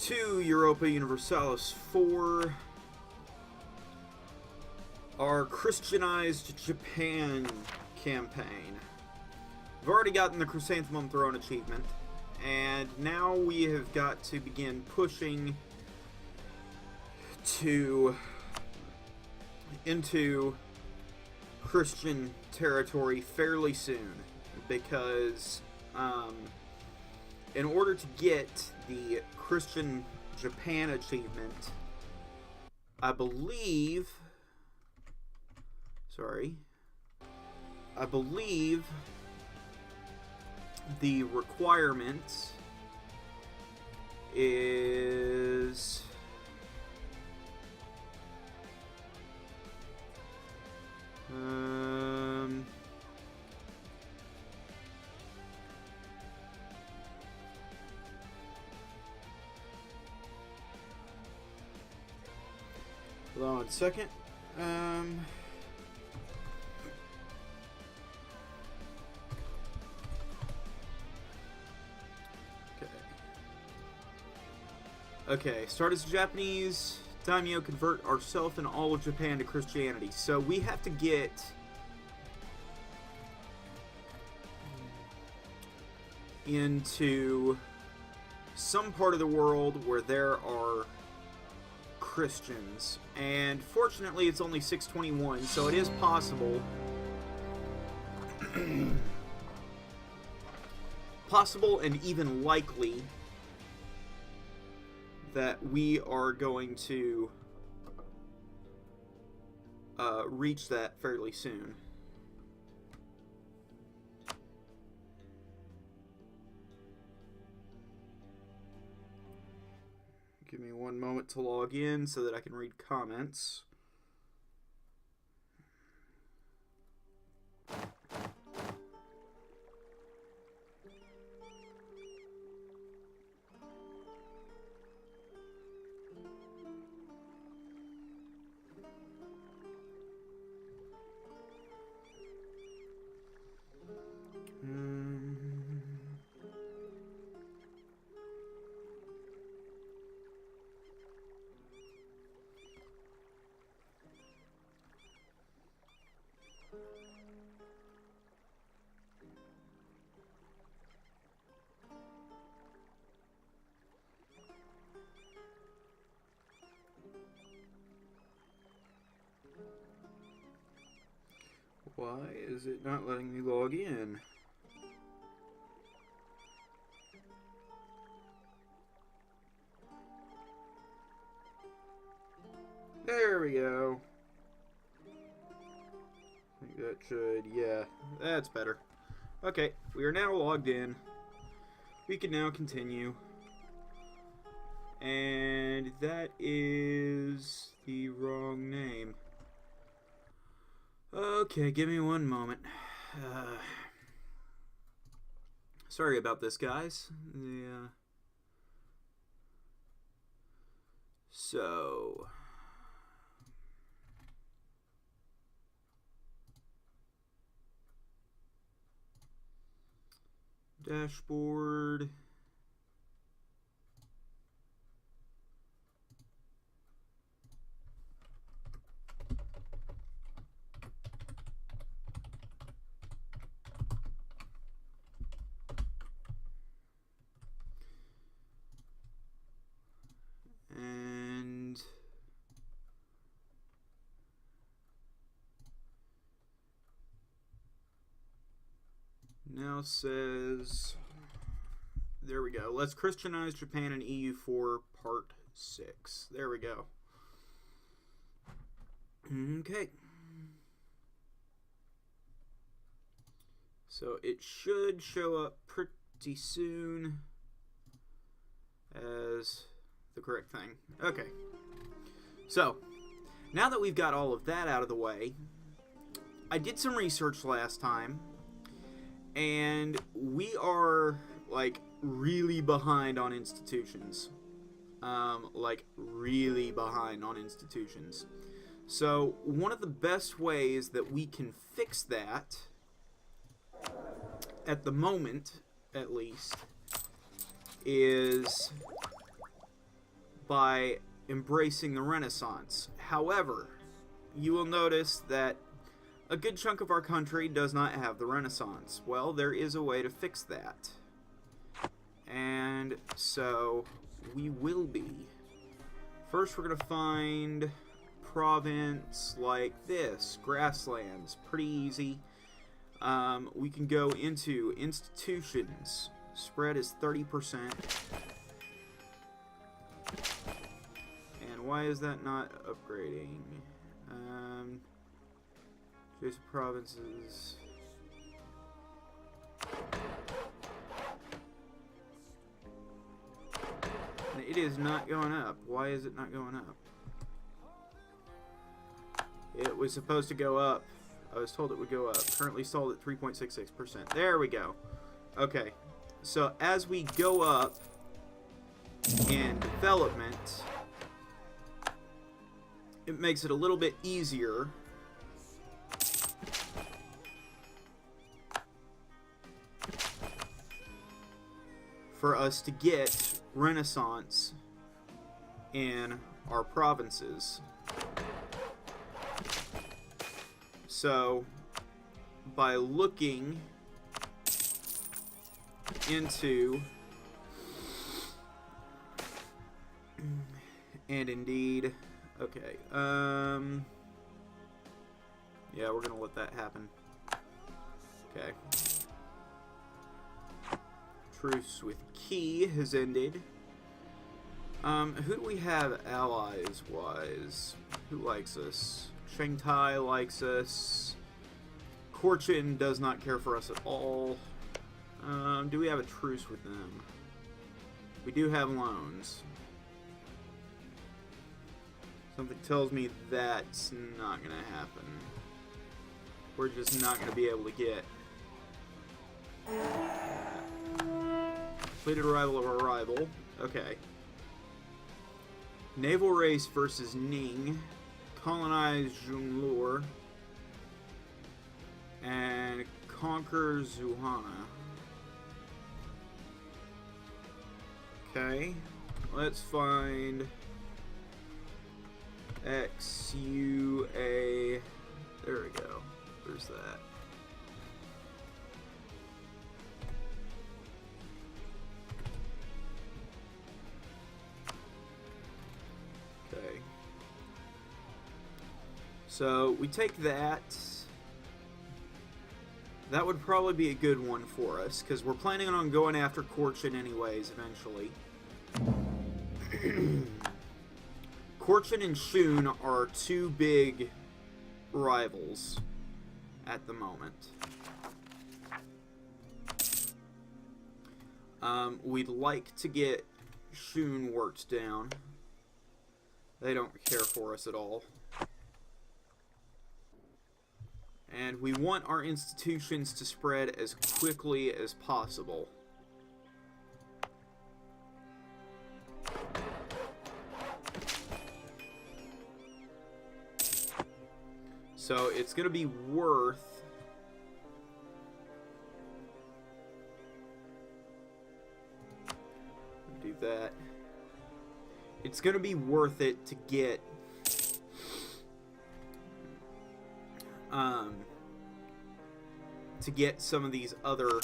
to Europa Universalis 4, our Christianized Japan campaign. We've already gotten the Chrysanthemum Throne achievement, and now we have got to begin pushing into Christian territory fairly soon, because in order to get the Christian Japan achievement, I believe the requirement is hold on a second. Okay, start as a Japanese daimyo, convert ourselves and all of Japan to Christianity. So we have to get into some part of the world where there are Christians. And fortunately, it's only 621, so it is possible. Possible and even likely that we are going to reach that fairly soon. Give me one moment to log in so that I can read comments. Why is it not letting me log in? There we go. I think that should, yeah, that's better. Okay, we are now logged in. We can now continue. And that is the wrong name. Okay, give me one moment. Sorry about this, guys. Yeah. So dashboard. And now says, there we go. Let's Christianize Japan in EU4 Part 6. There we go. Okay. So it should show up pretty soon as the correct thing. Okay. So, now that we've got all of that out of the way, I did some research last time, and we are, like, really behind on institutions. Like, really behind on institutions. So, one of the best ways that we can fix that, at the moment, at least, is by embracing the Renaissance. However, you will notice that a good chunk of our country does not have the Renaissance. Well, there is a way to fix that. And so we will be. First, we're going to find province like this, grasslands. Pretty easy. We can go into institutions. Spread is 30%. And why is that not upgrading? Adjacent provinces. It is not going up. Why is it not going up? It was supposed to go up. I was told it would go up. Currently stalled at 3.66%. There we go. Okay. So as we go up in development, it makes it a little bit easier for us to get Renaissance in our provinces. So, by looking into, and indeed, okay, yeah, we're gonna let that happen. Okay. Truce with Key has ended. Who do we have allies-wise? Who likes us? Shanghai likes us. Cochin does not care for us at all. Do we have a truce with them? We do have loans. Something tells me that's not gonna happen. We're just not gonna be able to get completed arrival of our rival. Okay. Naval race versus Ning. Colonize Junlur. And conquer Zuhana. Okay. Let's find XUA. There we go. There's that. Okay. So we take that. That would probably be a good one for us, because we're planning on going after Cochin anyways, eventually. Cochin and Shun are two big rivals at the moment. We'd like to get Shun worked down. They don't care for us at all. And we want our institutions to spread as quickly as possible. So it's going to be worth do that. It's going to be worth it to get some of these other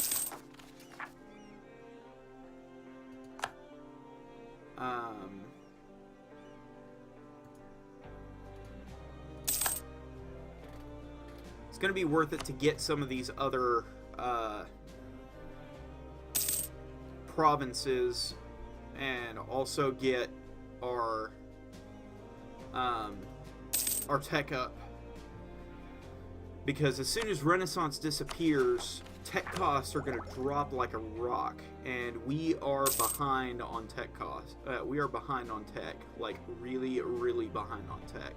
it's going to be worth it to get some of these other provinces, and also get our tech up. Because as soon as Renaissance disappears, tech costs are going to drop like a rock, and we are behind on tech costs. We are behind on tech, like really, really behind on tech.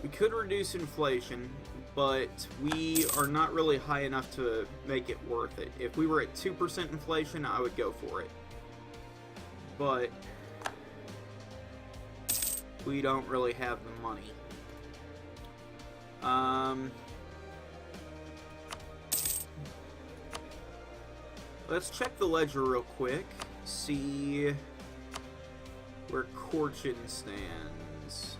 We could reduce inflation, but we are not really high enough to make it worth it. If we were at 2% inflation, I would go for it. But we don't really have the money. Let's check the ledger real quick. See where Corchin stands.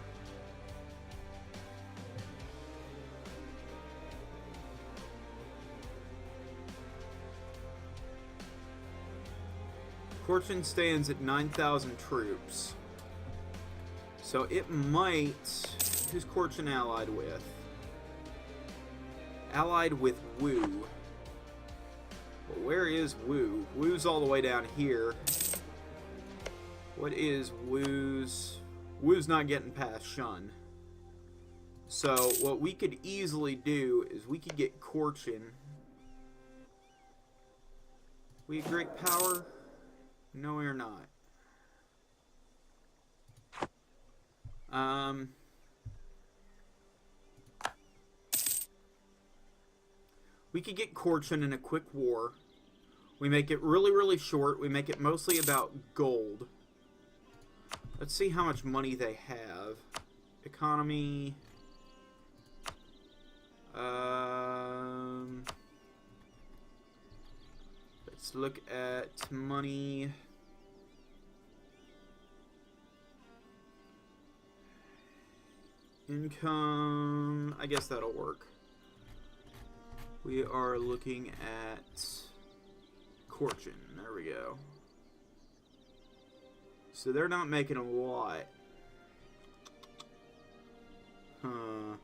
Corchin stands at 9,000 troops. So it might... Who's Corchin allied with? Allied with Wu. Well, where is Wu? Wu's all the way down here. What is Wu's... Wu's not getting past Shun. So what we could easily do is we could get Corchin. We a great power? No, we're not. We could get Corchin in a quick war. We make it really, really short. We make it mostly about gold. Let's see how much money they have. Economy. Let's look at money. Income. I guess that'll work. We are looking at Corchin. There we go. So they're not making a lot. Huh.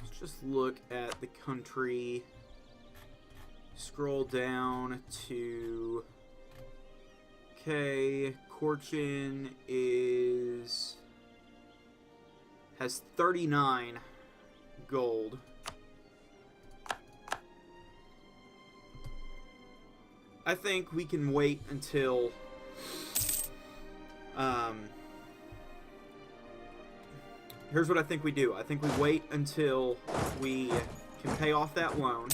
Let's just look at the country. Scroll down to... Okay, Corchin has 39 gold. I think we can wait until here's what I think we do. I think we wait until we can pay off that loan,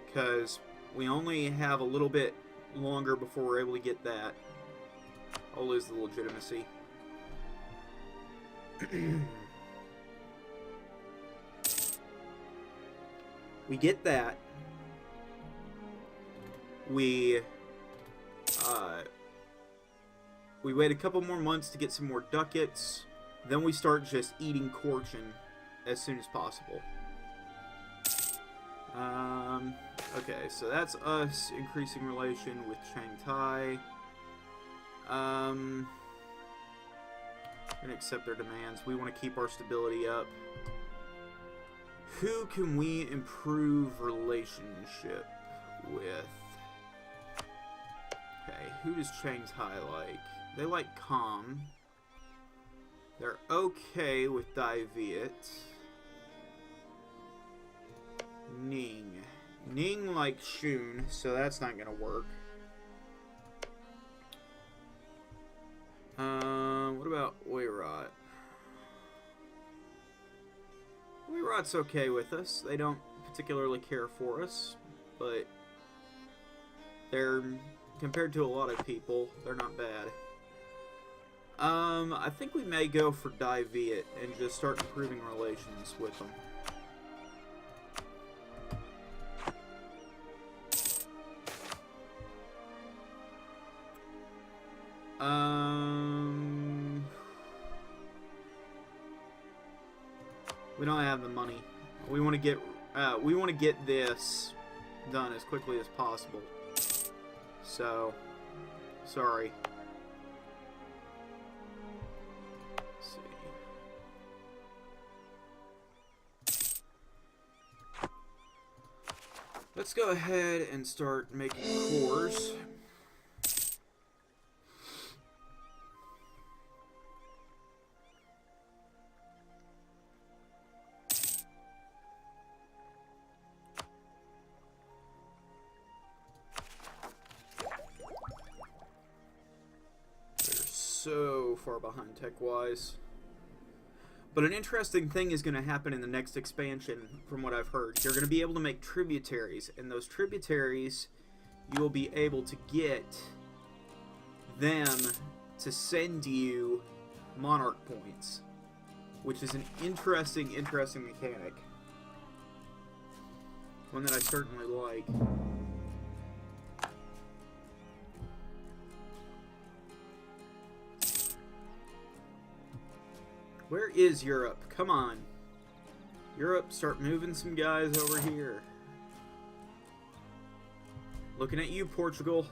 because we only have a little bit longer before we're able to get that. I'll lose the legitimacy. We get that. We wait a couple more months to get some more ducats. Then we start just eating Corchin as soon as possible. Okay, so that's us increasing relation with Shanghai. Gonna accept their demands. We want to keep our stability up. Who can we improve relationship with? Okay, who does Shanghai like? They like calm. They're okay with Dai Viet. Ning. Ning likes Shun, so that's not gonna work. What about Oirat? Oirat's okay with us. They don't particularly care for us, but they're, compared to a lot of people, they're not bad. I think we may go for Dai Viet and just start improving relations with them. We don't have the money. We want to get this done as quickly as possible. So, sorry. Let's see. Let's go ahead and start making cores. so far behind tech-wise. But an interesting thing is going to happen in the next expansion, from what I've heard. You're going to be able to make tributaries, and those tributaries, you will be able to get them to send you monarch points, which is an interesting mechanic. One that I certainly like. Where is Europe? Come on. Europe, start moving some guys over here. Looking at you, Portugal.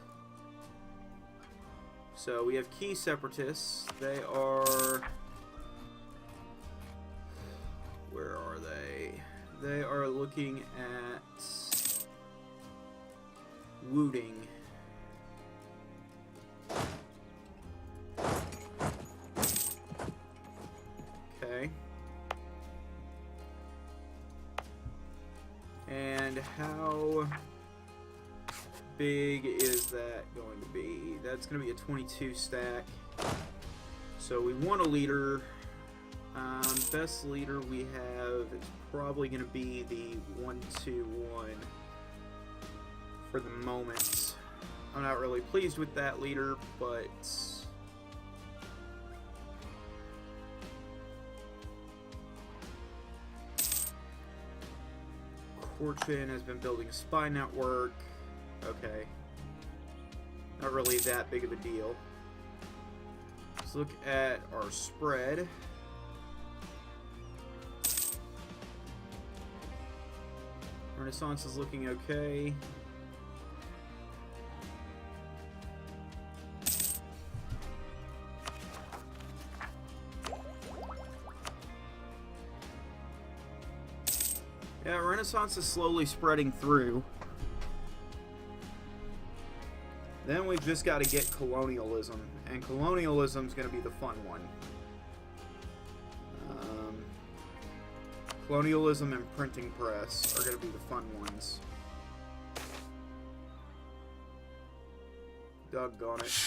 So we have key separatists. They are... Where are they? They are looking at Wooting. Okay. And how big is that going to be? That's going to be a 22 stack. So we want a leader. Best leader we have is probably going to be the 121 for the moment. I'm not really pleased with that leader, but Fortune has been building a spy network. Okay. Not really that big of a deal. Let's look at our spread. Renaissance is looking okay. Yeah, Renaissance is slowly spreading through. Then we've just got to get colonialism, and colonialism is going to be the fun one. Colonialism and printing press are going to be the fun ones. Doggone it.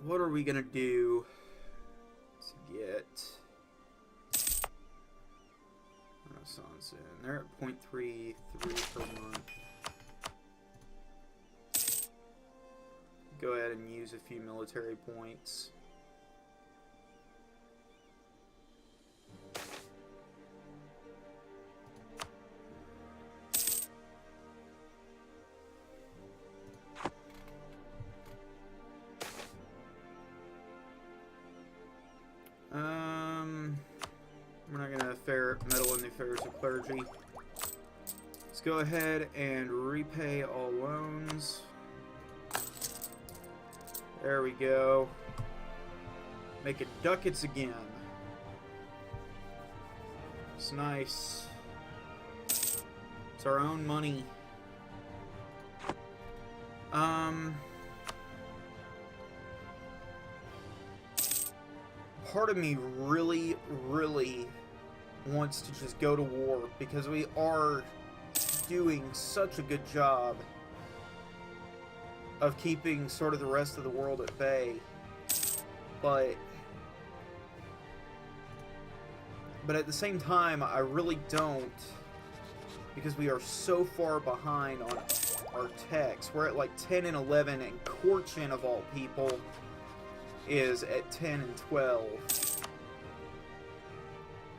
What are we gonna do to get Renaissance in? They're at 0.33 per month. Go ahead and use a few military points. We're not gonna meddle in the affairs of clergy. Let's go ahead and repay all loans. There we go. Make it ducats again. It's nice. It's our own money. Part of me really wants to just go to war because we are doing such a good job of keeping sort of the rest of the world at bay, but at the same time I really don't, because we are so far behind on our techs. We're at like 10 and 11, and Corchin of all people is at 10 and 12.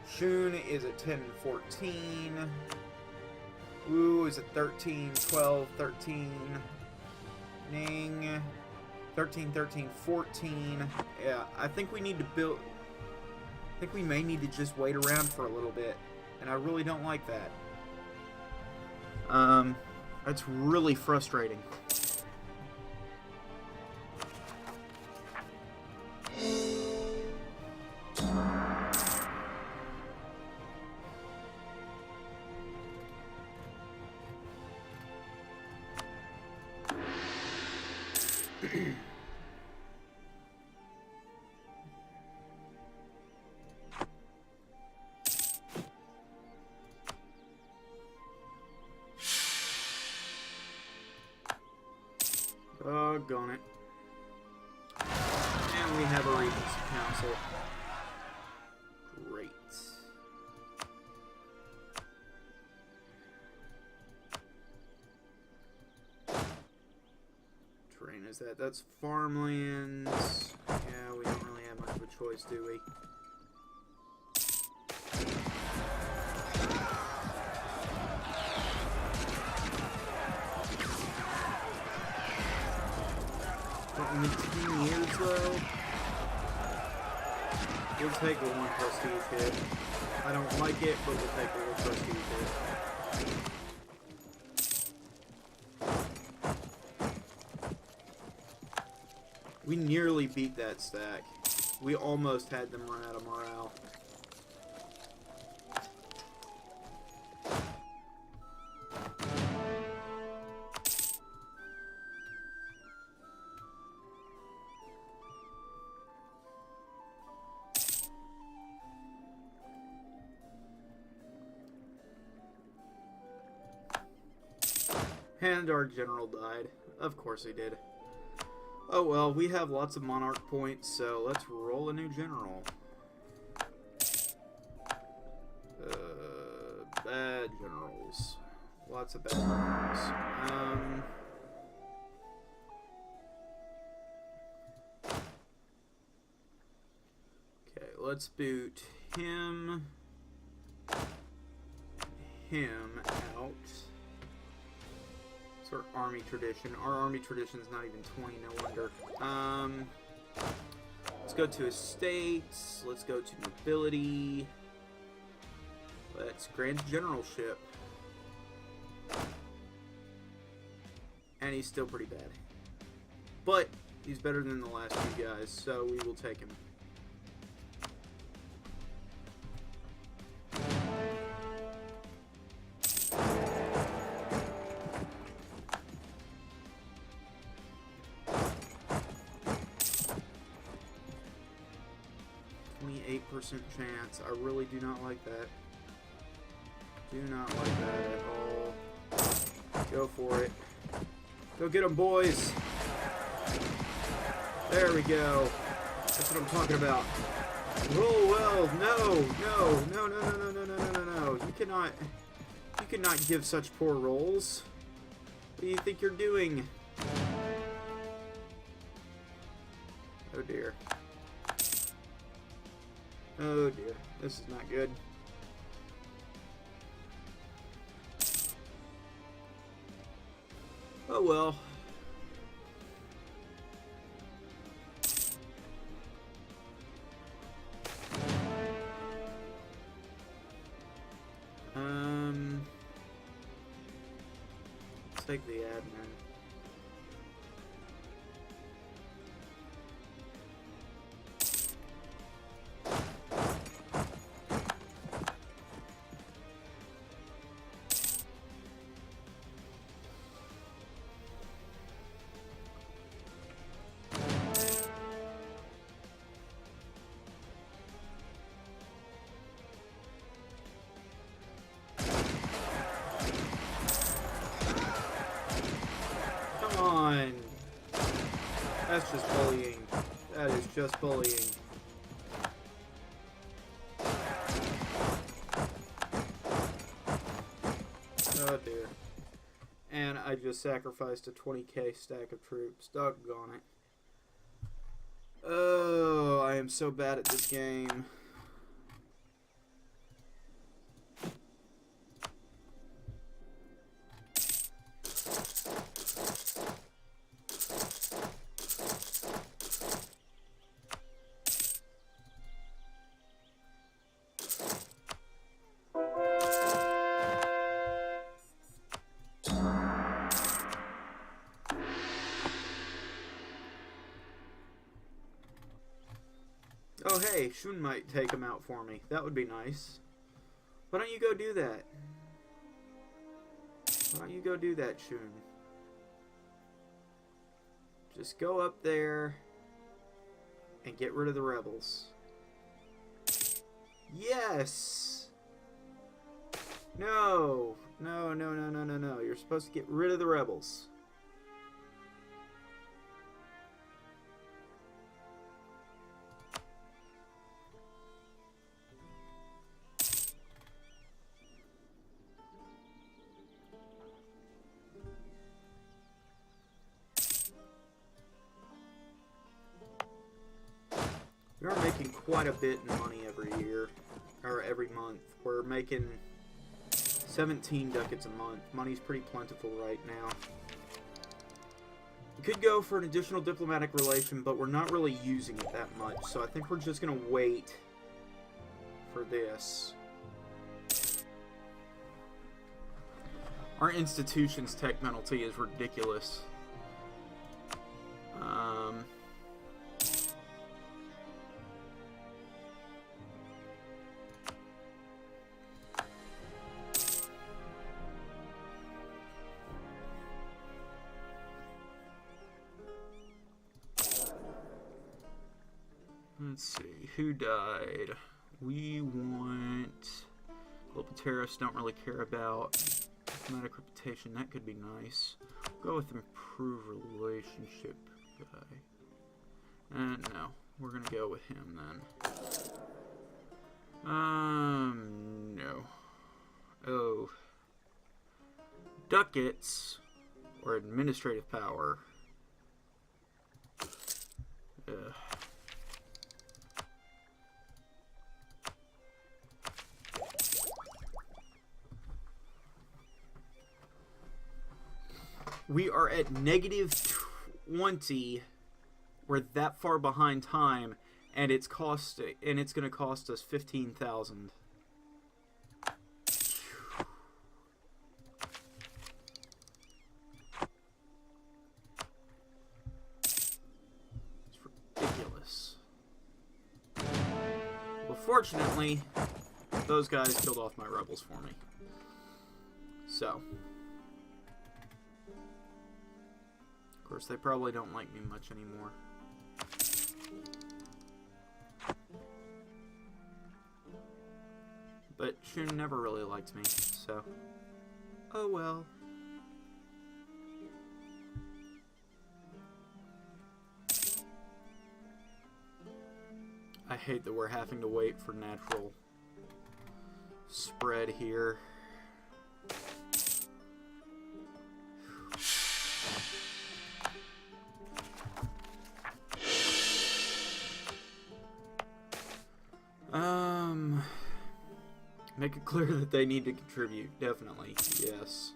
Shun is at 10 and 14. Wu is at 13, 12, 13. Ning, 13, 13, 14. Yeah, I think we need to build... I think we may need to just wait around for a little bit. And I really don't like that. That's really frustrating. Doggone it. And we have a Regency Council. Great. Terrain is that? That's farmlands. Yeah, we don't really have much of a choice, do we? In the 10 years, though, we'll take a 1 prestige hit. I don't like it, but we'll take a 1 prestige hit. We nearly beat that stack. We almost had them run out of morale. And our general died. Of course he did. Oh well, we have lots of monarch points, so let's roll a new general. Bad generals. Lots of bad generals. Okay, let's boot him out. It's our army tradition. Our army tradition is not even 20, no wonder. Let's go to estates. Let's go to nobility. Let's grant generalship. And he's still pretty bad. But he's better than the last few guys, so we will take him. Chance. I really do not like that. Do not like that at all. Go for it. Go get them, boys. There we go. That's what I'm talking about. Roll well. No. You cannot give such poor rolls. What do you think you're doing? Oh dear. Oh dear, this is not good. Oh well. Let's take the admin. That's just bullying. That is just bullying. Oh dear. And I just sacrificed a 20k stack of troops. Doggone it. Oh, I am so bad at this game. Oh hey, Shun might take him out for me. That would be nice. Why don't you go do that? Why don't you go do that, Shun? Just go up there and get rid of the rebels. Yes! No! No, no, no, no, no, no. You're supposed to get rid of the rebels. We are making quite a bit in money every year, or every month. We're making 17 ducats a month. Money's pretty plentiful right now. We could go for an additional diplomatic relation, but we're not really using it that much, so I think we're just going to wait for this. Our institution's tech penalty is ridiculous. Let's see, who died? We want global terrorists, don't really care about diplomatic reputation, that could be nice. Go with improve relationship guy. No, we're gonna go with him then. No. Oh. Ducats or administrative power. Ugh. We are at negative 20. We're that far behind time, and it's going to cost us 15,000. It's ridiculous. Well, fortunately, those guys killed off my rebels for me. So. Of course, they probably don't like me much anymore. But Shun never really liked me, so... oh well. I hate that we're having to wait for natural spread here. Make it clear that they need to contribute. Definitely. Yes.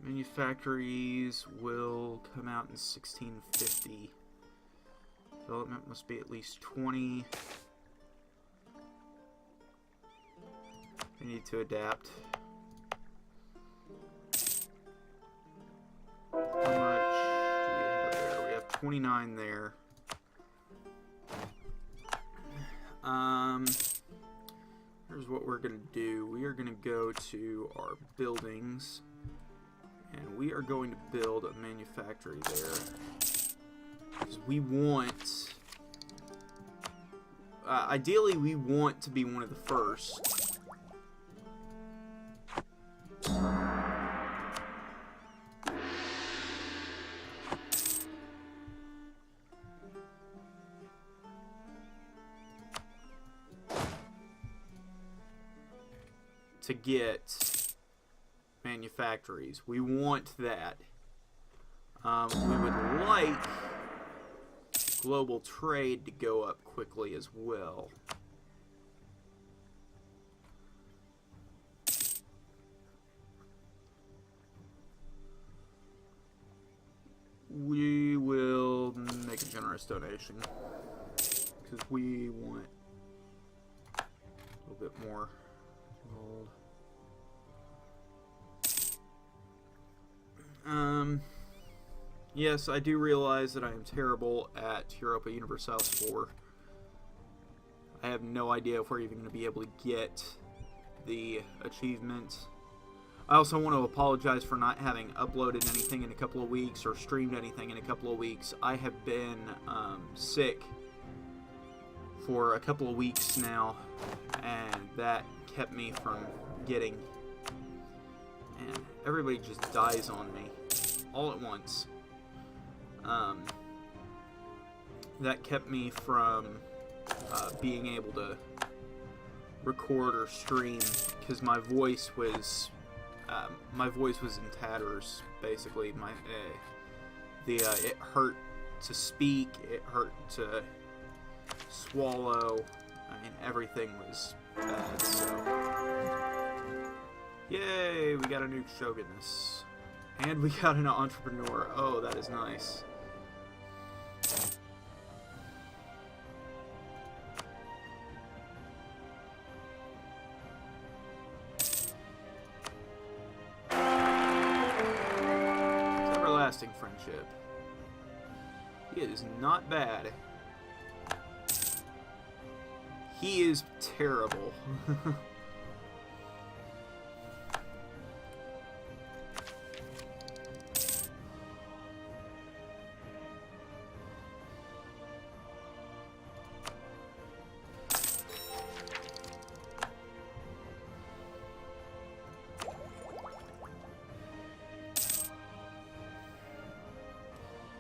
Manufactories will come out in 1650. Development must be at least 20. We need to adapt. How much do we have there? We have 29 there. Here's what we're going to do. We are going to go to our buildings. And we are going to build a manufactory there. Because we want... ideally, we want to be one of the first. To get... manufactories. We want that. We would like global trade to go up quickly as well. generous donation. Because we want a little bit more gold. Yes, I do realize that I am terrible at Europa Universalis 4. I have no idea if we're even going to be able to get the achievement. I also want to apologize for not having uploaded anything in a couple of weeks or streamed anything in a couple of weeks. I have been sick for a couple of weeks now, and that kept me from getting... And everybody just dies on me all at once. That kept me from being able to record or stream because my voice was in tatters. Basically, it hurt to speak, it hurt to swallow. I mean, everything was bad. So, yay! We got a new Shoguness. And we got an entrepreneur. Oh, that is nice. It's everlasting friendship. He is not bad. He is terrible.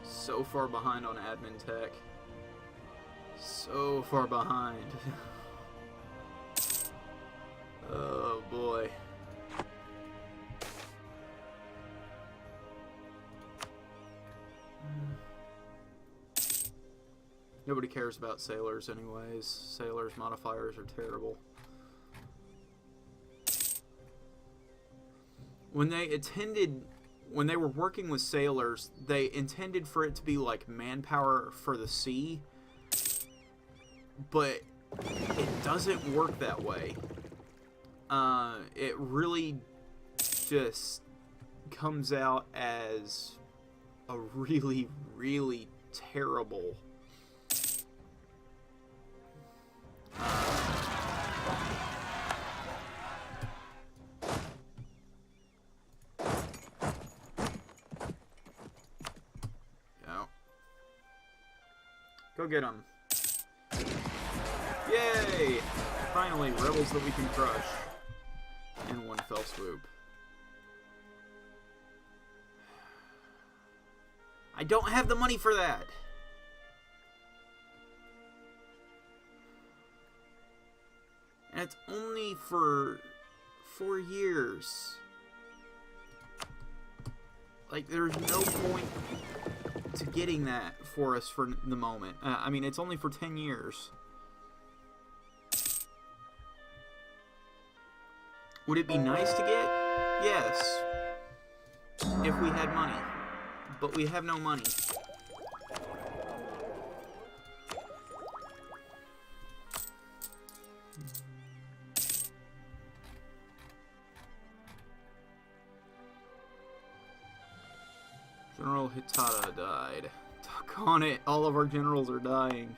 So far behind on admin tech. So far behind. Oh boy. Nobody cares about sailors anyways. Sailors' modifiers are terrible. When they were working with sailors, they intended for it to be like manpower for the sea, but it doesn't work that way. It really just comes out as a really, really terrible Go get them. Yay! Finally, rebels that we can crush in one fell swoop. I don't have the money for that. And it's only for 4 years. Like, there's no point to getting that for us for the moment. I mean, it's only for 10 years. Would it be nice to get? Yes. If we had money. But we have no money. General Hitada died. Doggone it, all of our generals are dying.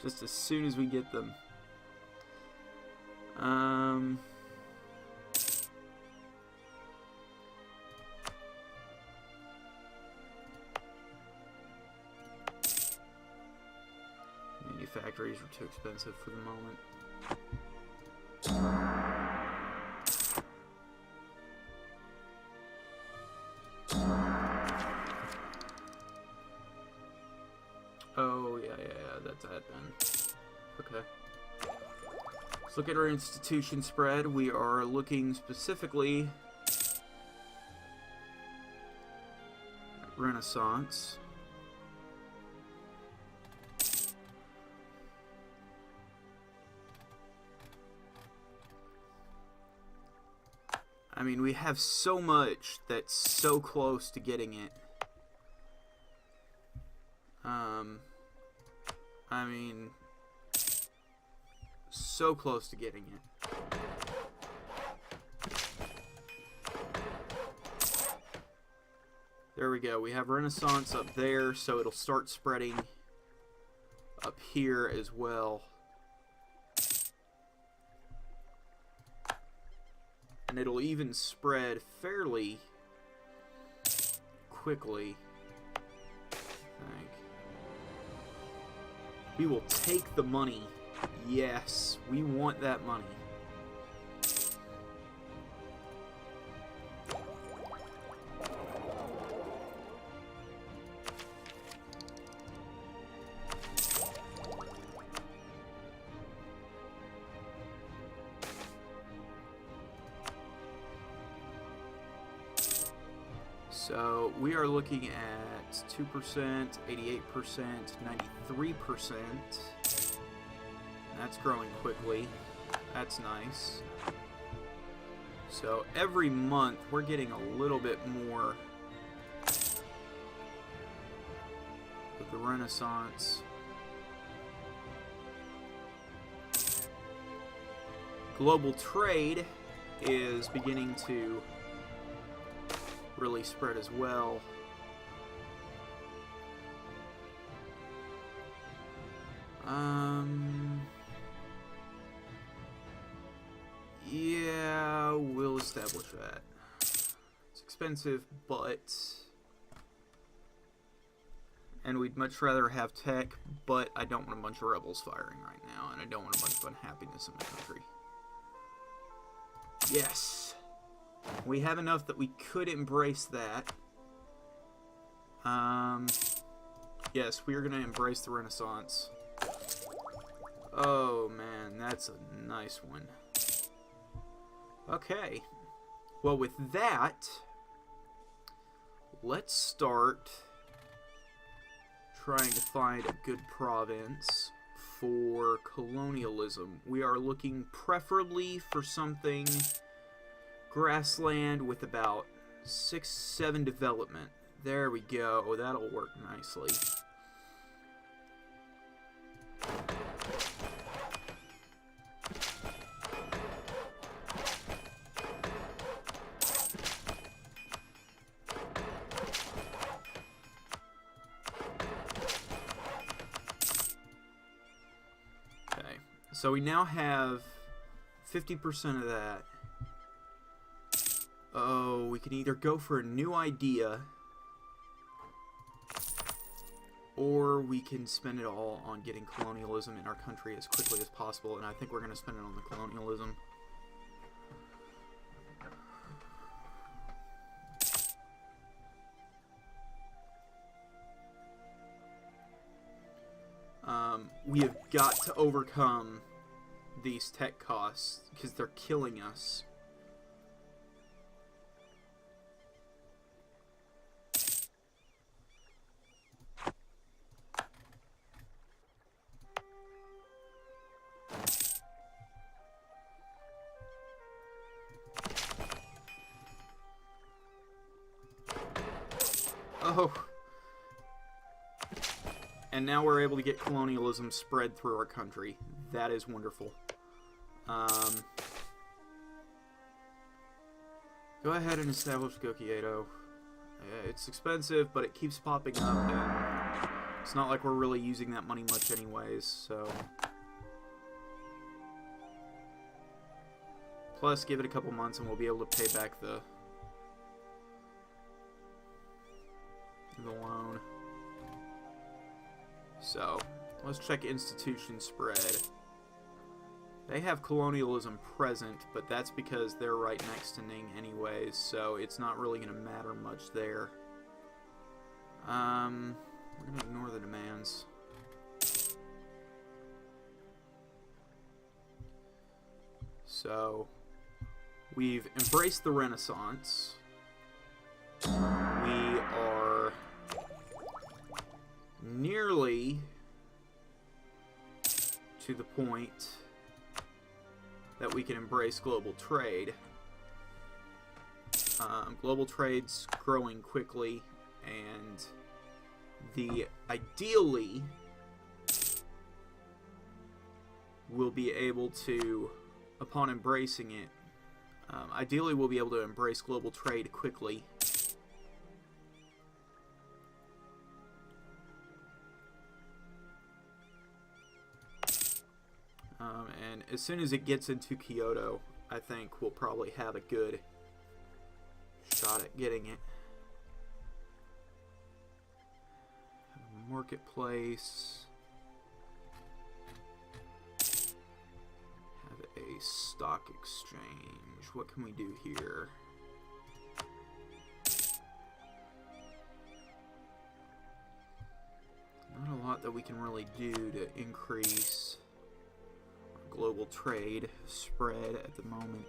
Just as soon as we get them. Manufactories are too expensive for the moment. Oh, yeah, that's that then. Okay. Let's look at our institution spread. We are looking specifically at Renaissance. I mean, we have so much that's so close to getting it. I mean, so close to getting it. There we go. We have Renaissance up there, so it'll start spreading up here as well. And it'll even spread fairly quickly, I think. We will take the money. Yes, we want that money. So we are looking at 2%, 88%, 93%. That's growing quickly. That's nice. So every month we're getting a little bit more with the Renaissance. Global trade is beginning to really spread as well. Yeah, we'll establish that. It's expensive, but... And we'd much rather have tech, but I don't want a bunch of rebels firing right now, and I don't want a bunch of unhappiness in the country. Yes! We have enough that we could embrace that. Yes, we are going to embrace the Renaissance. Oh, man, that's a nice one. Okay. Well, with that, let's start trying to find a good province for colonialism. We are looking preferably for something grassland with about 6-7 development. There we go. That'll work nicely. Okay. So we now have 50% of that. Oh, we can either go for a new idea, or we can spend it all on getting colonialism in our country as quickly as possible, and I think we're going to spend it on the colonialism. We have got to overcome these tech costs, because they're killing us. Oh. And now we're able to get colonialism spread through our country. That is wonderful. Go ahead and establish Gokiedo. It's expensive, but it keeps popping up, and it's not like we're really using that money much anyways, so... Plus, give it a couple months and we'll be able to pay back the loan. So, let's check institution spread. They have colonialism present, but that's because they're right next to Ning anyways, so it's not really going to matter much there. We're going to ignore the demands. So, we've embraced the Renaissance. We are nearly to the point that we can embrace global trade. Global trade's growing quickly, and ideally we'll be able to, upon embracing it, ideally we'll be able to embrace global trade quickly. And as soon as it gets into Kyoto, I think we'll probably have a good shot at getting it. Marketplace. Have a stock exchange. What can we do here? Not a lot that we can really do to increase our global trade spread at the moment.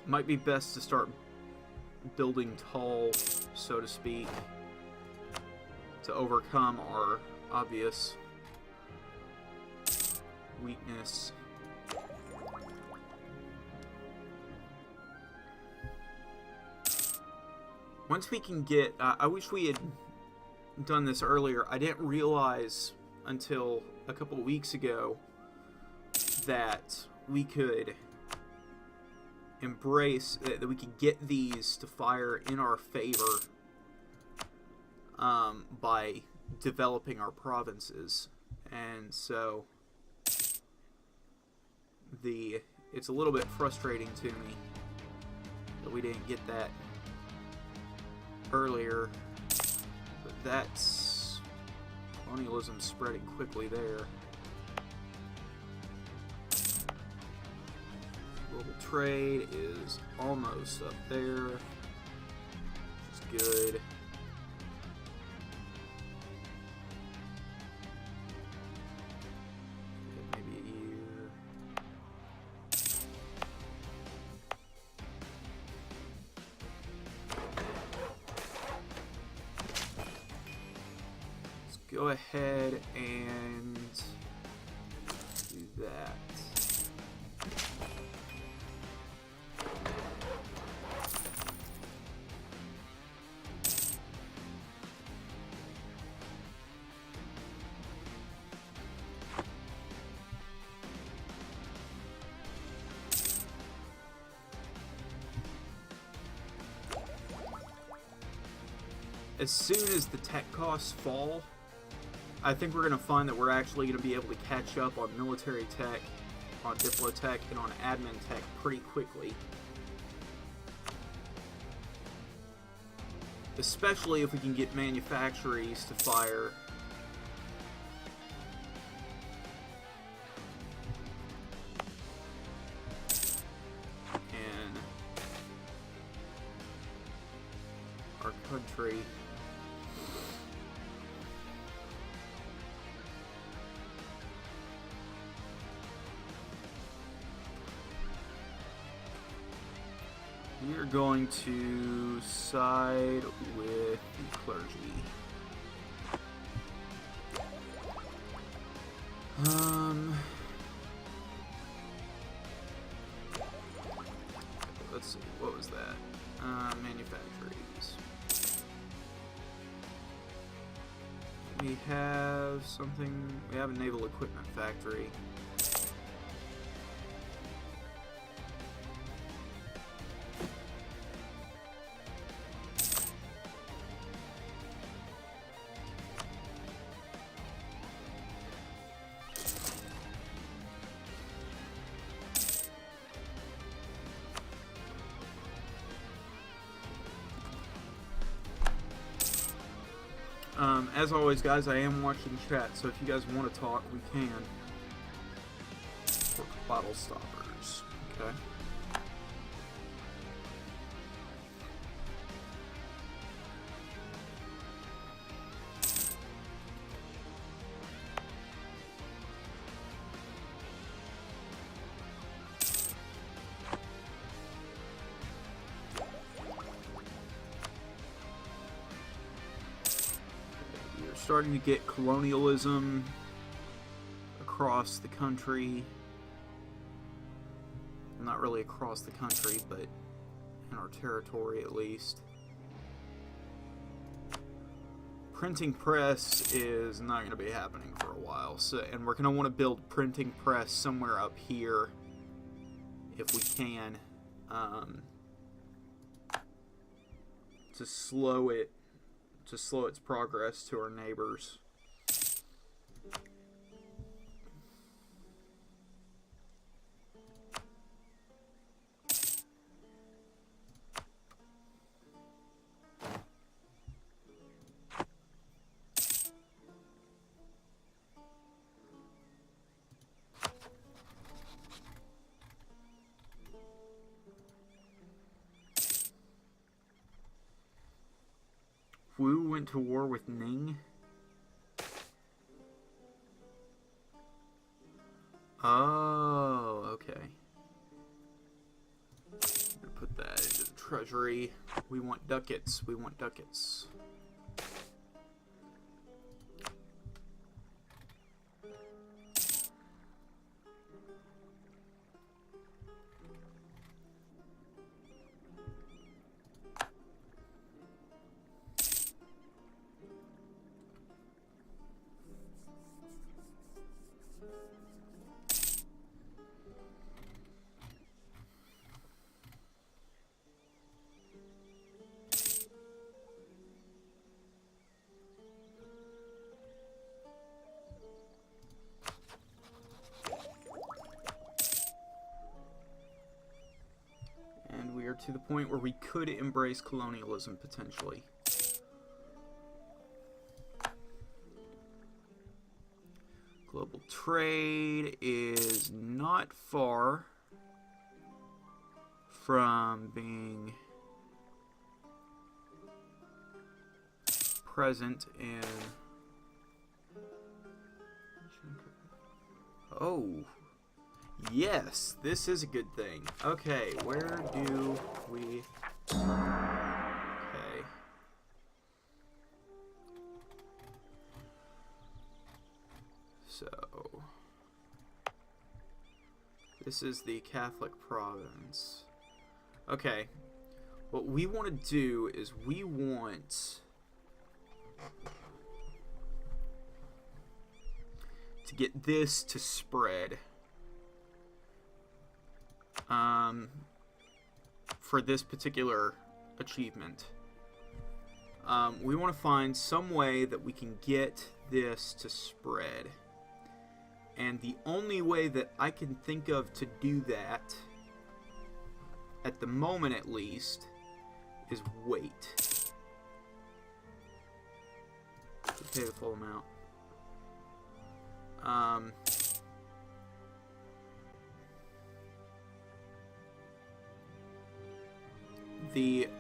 Might be best to start building tall, so to speak, to overcome our obvious weakness. Once we can get, I wish we had done this earlier. I didn't realize until a couple of weeks ago that we could embrace, that we could get these to fire in our favor by developing our provinces. And so it's a little bit frustrating to me that we didn't get that earlier, but that's colonialism spreading quickly there. Global trade is almost up there, which is good. Maybe a year. Let's go ahead and do that. As soon as the tech costs fall, I think we're going to find that we're actually going to be able to catch up on military tech, on diplo tech, and on admin tech pretty quickly. Especially if we can get manufactories to fire. In our country. We are going to side with the clergy. Let's see, what was that? Manufactories. We have something, we have a naval equipment factory. As always, guys, I am watching chat, so if you guys want to talk, we can. For bottle stoppers, okay? starting to get colonialism across the country. Not really across the country, but in our territory at least. Printing press is not going to be happening for a while, so, and we're going to want to build printing press somewhere up here if we can, to slow its progress to our neighbors. Wu went to war with Ning. Oh, okay. Put that into the treasury. We want ducats. We want ducats. To the point where we could embrace colonialism potentially. Global trade is not far from being present in... Oh. Yes, this is a good thing. Okay, where do we... Okay. So... This is the Catholic province. Okay. What we want to do is we want... to get this to spread. For this particular achievement. We want to find some way that we can get this to spread. And the only way that I can think of to do that, at the moment at least, is wait. To pay the full amount.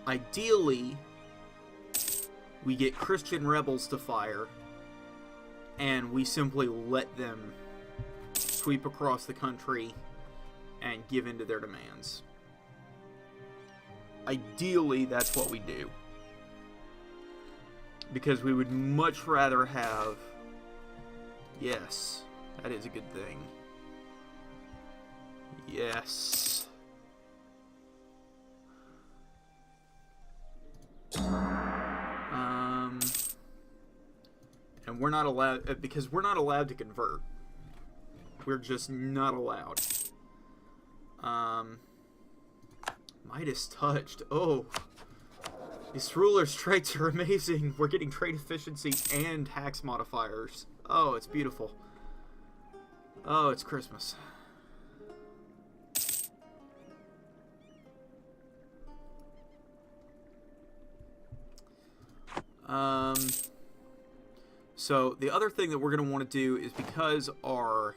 Ideally, we get Christian rebels to fire, and we simply let them sweep across the country and give in to their demands. Ideally, that's what we do. Because we would much rather have... Yes, that is a good thing. Yes. And we're not allowed, because we're not allowed to convert. We're just not allowed. Midas touched. Oh. These rulers' traits are amazing. We're getting trade efficiency and tax modifiers. Oh, it's beautiful. Oh, it's Christmas. So the other thing that we're going to want to do is because our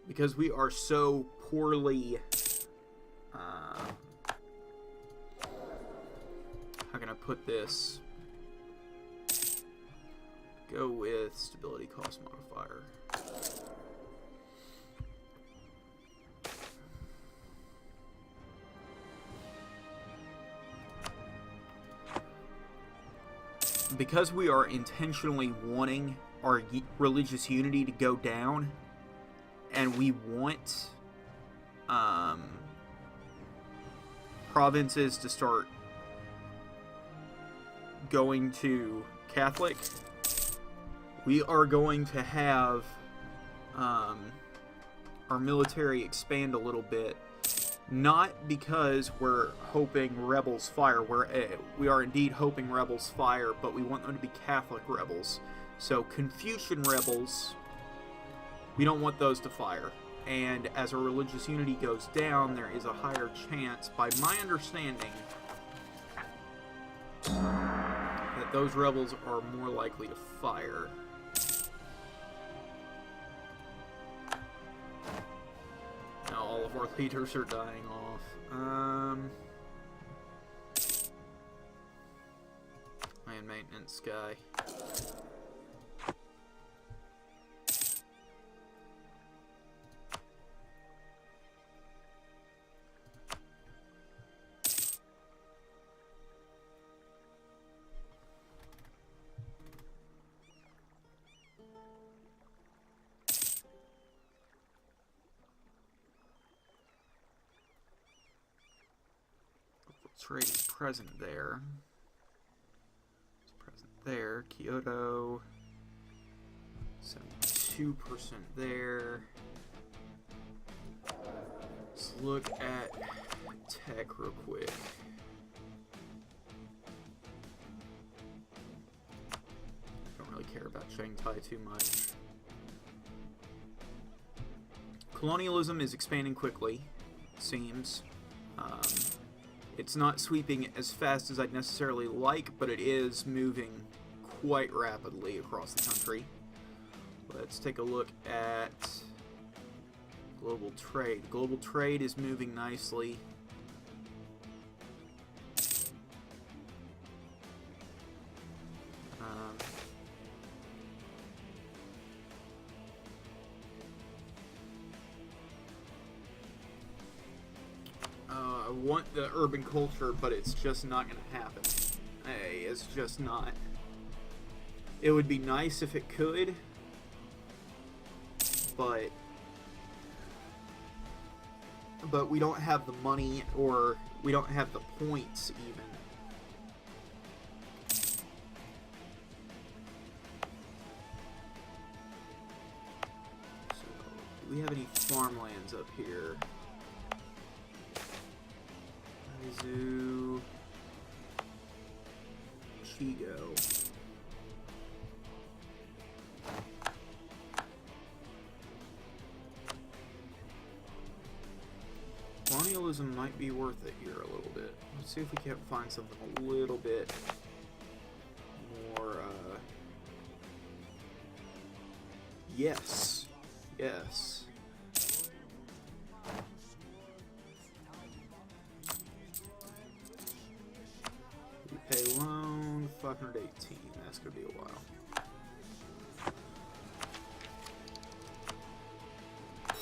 because we are so poorly how can I put this? Go with stability cost modifier. because we are intentionally wanting our religious unity to go down, and we want provinces to start going to Catholic, we are going to have our military expand a little bit. Not because we're hoping rebels fire. We are indeed hoping rebels fire, but we want them to be Catholic rebels. So Confucian rebels, we don't want those to fire. And as our religious unity goes down, there is a higher chance, by my understanding, that those rebels are more likely to fire. Now all of our leaders are dying off. Land maintenance guy. Trade is present there. It's present there. Kyoto. 72% there. Let's look at tech real quick. Don't really care about Shanghai too much. Colonialism is expanding quickly, it seems. It's not sweeping as fast as I'd necessarily like, but it is moving quite rapidly across the country. Let's take a look at global trade. Global trade is moving nicely. I want the urban culture, but it's just not going to happen. Hey, it's just not. It would be nice if it could, but we don't have the money, or we don't have the points even. So, do we have any farmlands up here? Zoo, Chigo. Colonialism might be worth it here a little bit. Let's see if we can't find something a little bit more, yes. Yes. Pay loan, 518. That's going to be a while.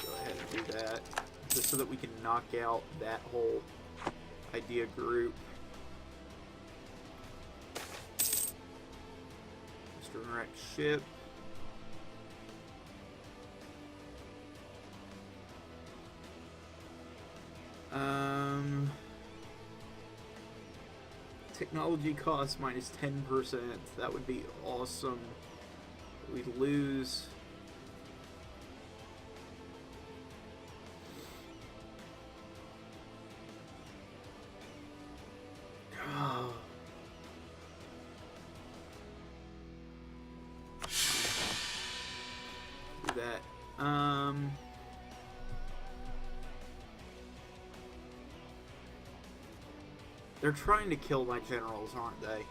Go ahead and do that. Just so that we can knock out that whole idea group. Western wreck ship. Technology cost minus 10%. That would be awesome. We'd lose. Oh. Do that. They're trying to kill my generals, aren't they?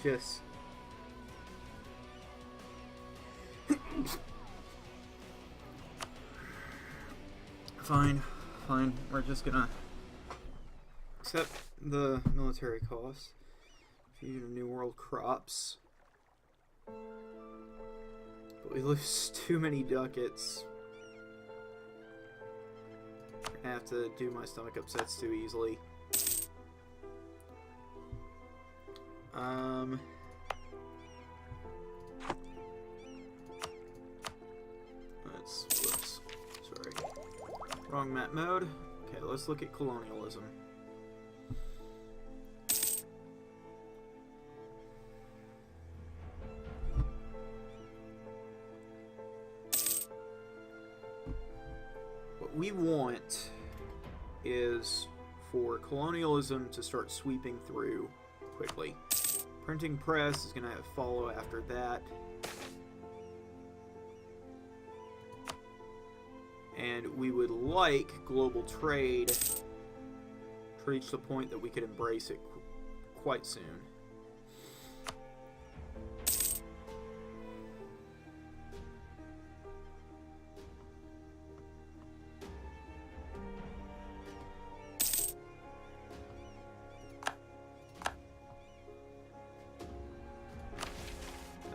Just... Fine. We're just gonna accept the military costs. Fusion of New World crops. But we lose too many ducats. I have to do my stomach upsets too easily. Whoops. Sorry. Wrong map mode. Okay, let's look at colonialism. What we want is for colonialism to start sweeping through quickly. Printing press is going to follow after that. And we would like global trade to reach the point that we could embrace it quite soon.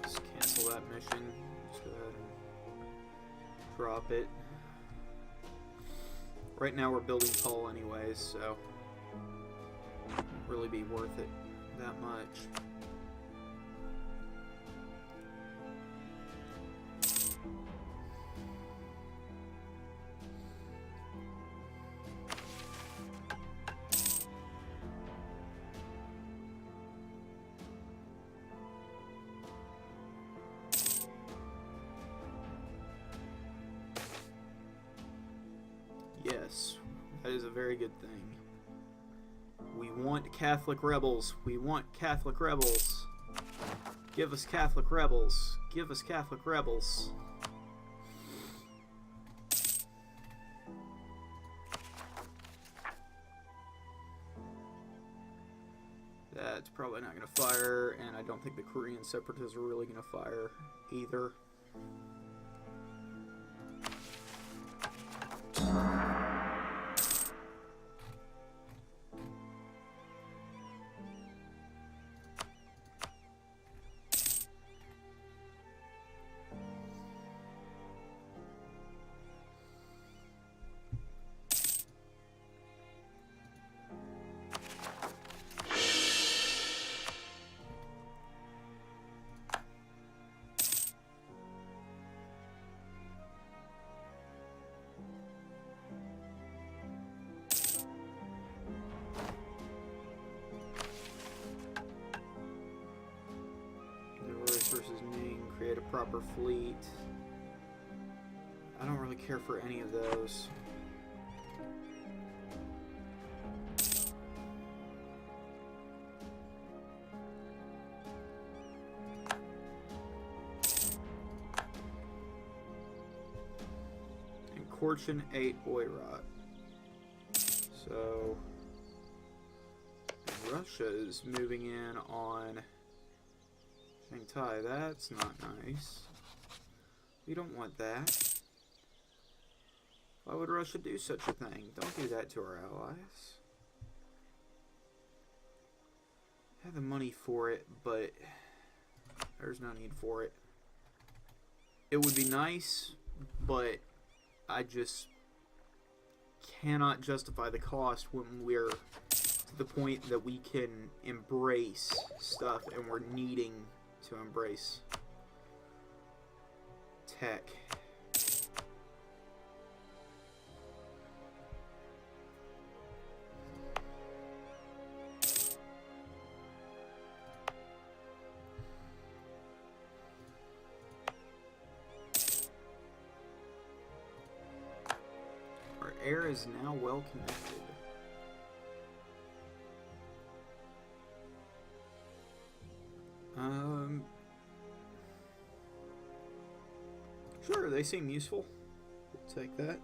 Let's cancel that mission. Just go ahead and drop it. Right now we're building coal anyways, so it won't really be worth it that much. Yes, that is a very good thing. We want Catholic rebels. We want Catholic rebels. Give us Catholic rebels. Give us Catholic rebels. That's probably not going to fire, and I don't think the Korean separatists are really going to fire either. Versus Ming, create a proper fleet. I don't really care for any of those. And Korchin 8 Oirat. So Russia is moving in on Shanghai. That's not nice. We don't want that. Why would Russia do such a thing? Don't do that to our allies. I have the money for it, but there's no need for it. It would be nice, but I just cannot justify the cost when we're to the point that we can embrace stuff and we're needing to embrace tech. Our air is now well connected. Sure, they seem useful. We'll take that.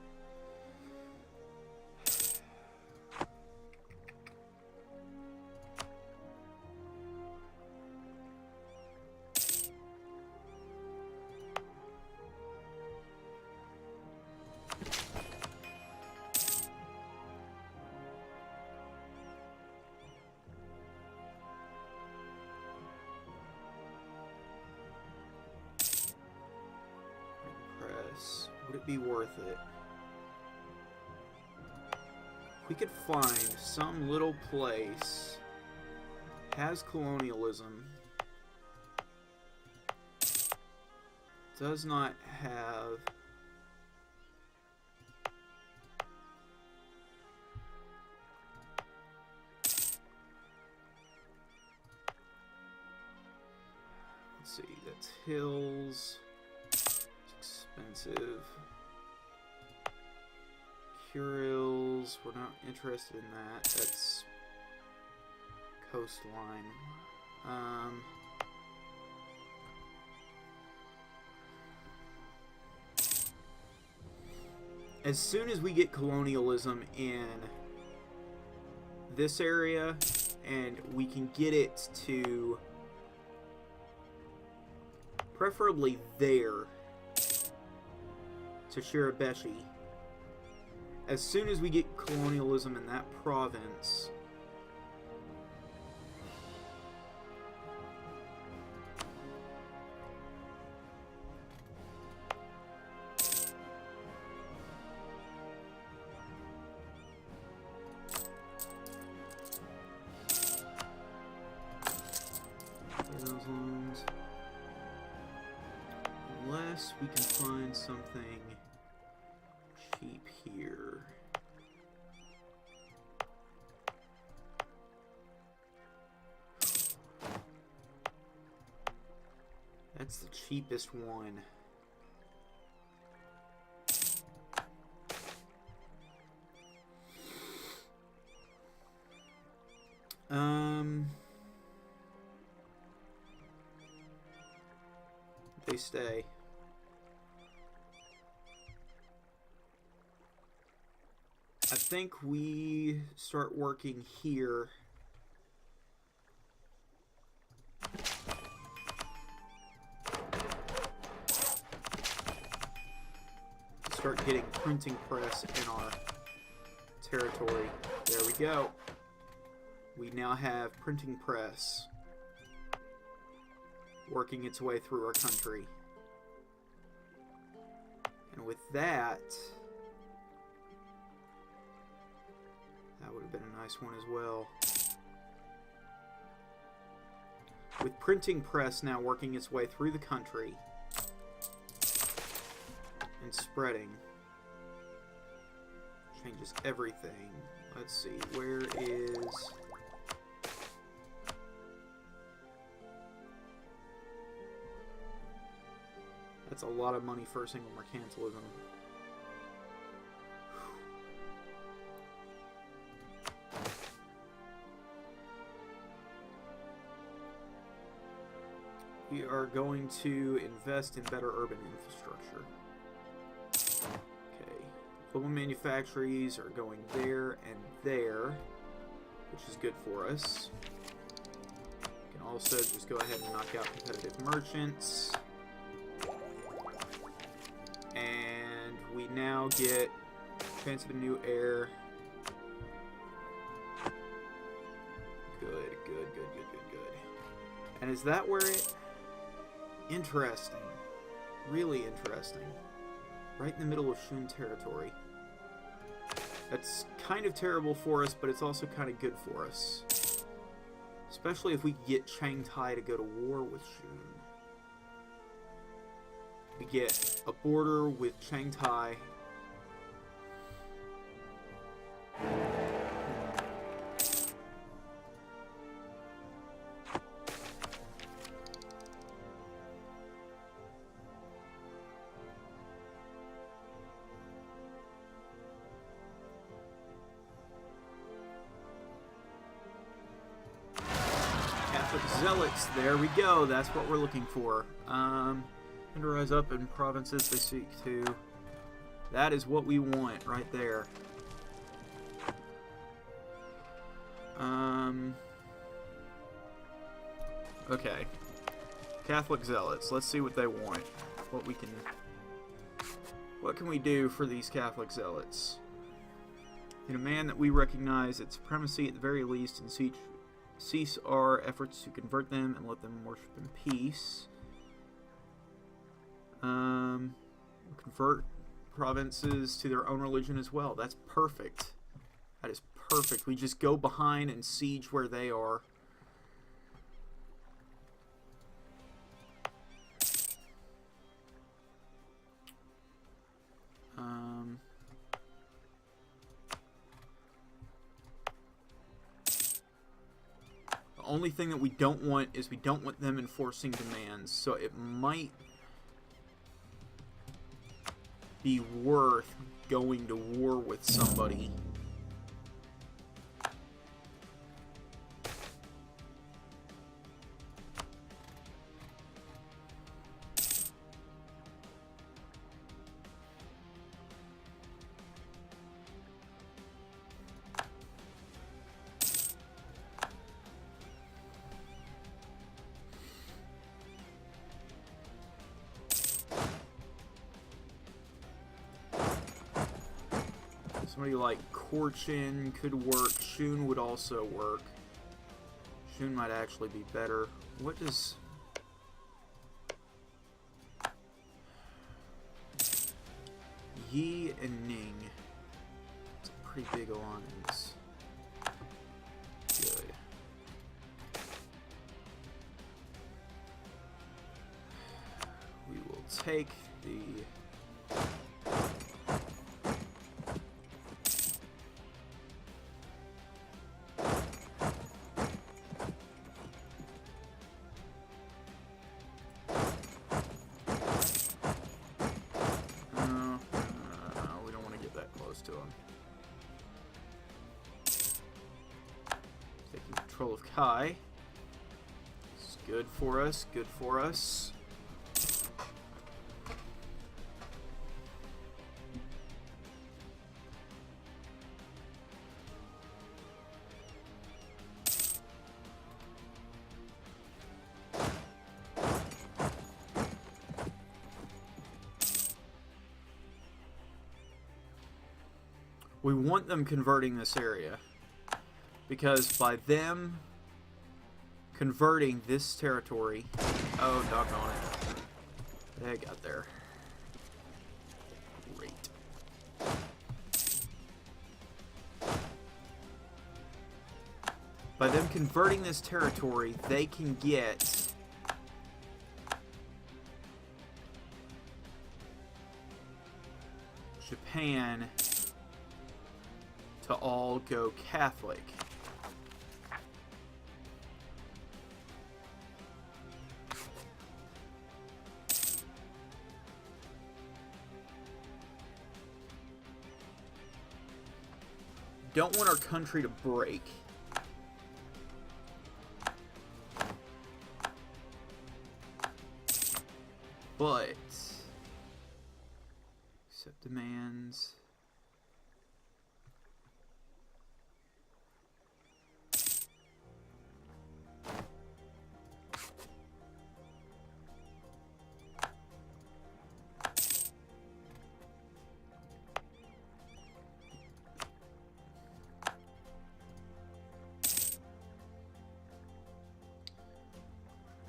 Would it be worth it? If we could find some little place has colonialism, does not have see, that's hills. It's expensive. Curils, we're not interested in that. That's coastline. As soon as we get colonialism in this area, and we can get it to preferably there to Shirabeshi. As soon as we get colonialism in that province, unless we can find something cheap here. That's the cheapest one. They stay. I think we start working here. Start getting printing press in our territory. There we go. We now have printing press working its way through our country. And with that, that would have been a nice one as well. With printing press now working its way through the country and spreading, changes everything. Let's see, where is... That's a lot of money for a single mercantilism. We are going to invest in better urban infrastructure. Okay. Global manufactories are going there and there, which is good for us. We can also just go ahead and knock out competitive merchants. And we now get chance of a new heir. Good, good, good, good, good, good. And is that where it... Interesting. Really interesting. Right in the middle of Shun territory. That's kind of terrible for us, but it's also kind of good for us. Especially if we get Changtai to go to war with Shun. We get a border with Changtai. Catholic zealots, there we go. That's what we're looking for. And to rise up in provinces they seek to. That is what we want right there. Okay. Catholic zealots. Let's see what they want. What can we do for these Catholic zealots? In a man that we recognize its supremacy at the very least, and cease our efforts to convert them and let them worship in peace. Convert provinces to their own religion as well. That's perfect. That is perfect. We just go behind and siege where they are. The only thing that we don't want is we don't want them enforcing demands. So it might be worth going to war with somebody. Somebody like Korchin could work. Shun would also work. Shun might actually be better. What does... Yi and Ning. It's a pretty big alliance. Good. We will take the... to him. Taking control of Kai. It's good for us, good for us. We want them converting this area, because by them converting this territory... Oh, doggone it. They got there. Great. By them converting this territory, they can get... Japan to all go Catholic. Don't want our country to break. But accept demands.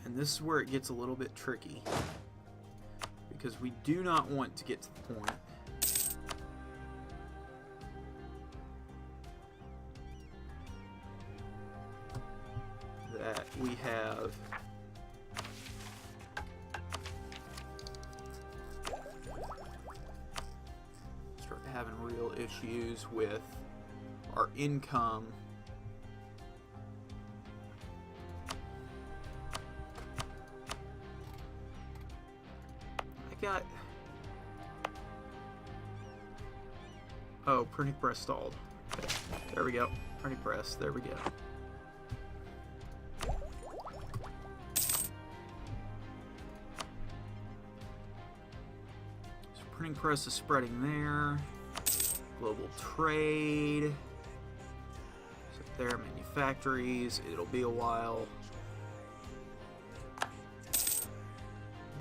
And this is where it gets a little bit tricky, because we do not want to get to the point that we have start having real issues with our income. Got... Oh, printing press stalled. Okay. There we go. Printing press. There we go. So printing press is spreading there. Global trade. So there, manufactories. It'll be a while.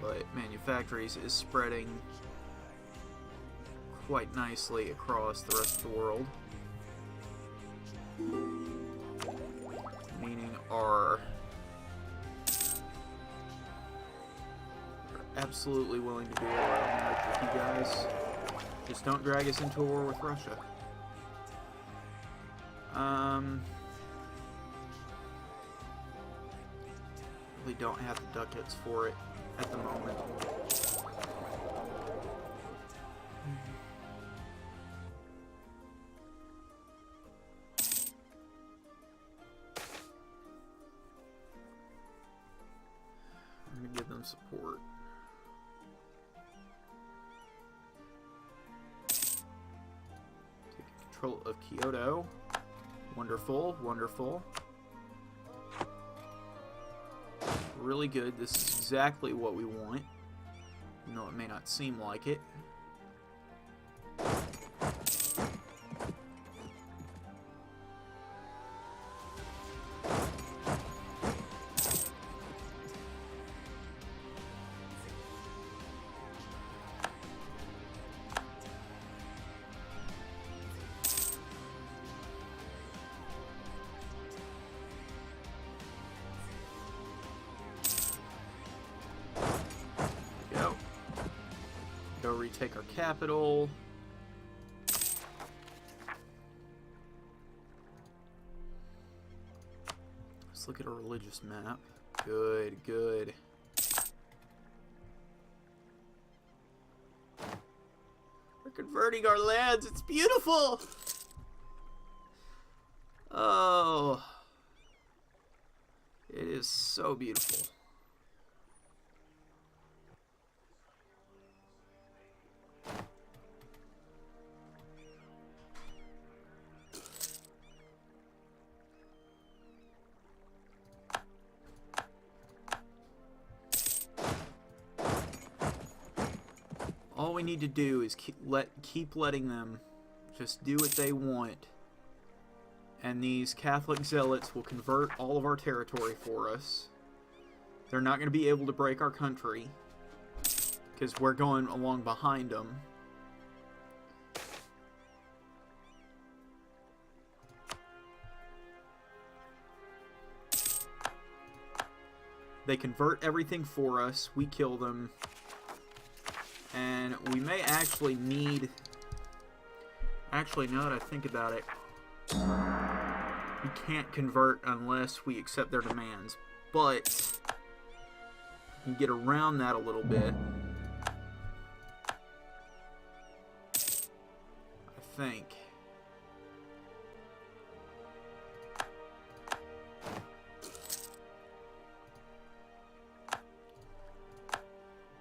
But manufactories is spreading quite nicely across the rest of the world. Meaning we're absolutely willing to do a war with you guys. Just don't drag us into a war with Russia. Really don't have the ducats for it at the moment. some support. Taking control of Kyoto. Wonderful, wonderful. Really good. This is exactly what we want. Even though it may not seem like it. Go retake our capital. Let's look at our religious map. Good, good. We're converting our lands. It's beautiful. Oh, it is so beautiful. All we need to do is keep letting them just do what they want. And these Catholic zealots will convert all of our territory for us. They're not going to be able to break our country, because we're going along behind them. They convert everything for us. We kill them. And we may actually need... Actually, now that I think about it, we can't convert unless we accept their demands. But we can get around that a little bit. I think.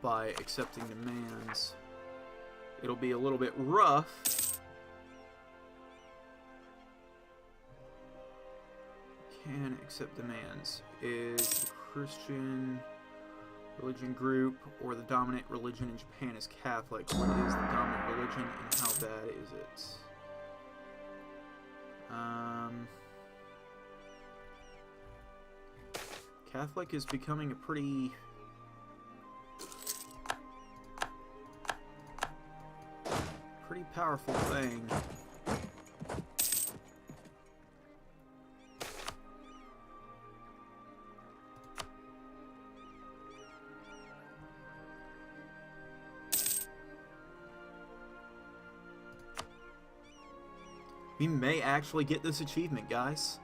By accepting demands. It'll be a little bit rough. Can accept demands. Is the Christian religion group or the dominant religion in Japan is Catholic? What is the dominant religion and how bad is it? Catholic is becoming a pretty powerful thing. We may actually get this achievement, guys.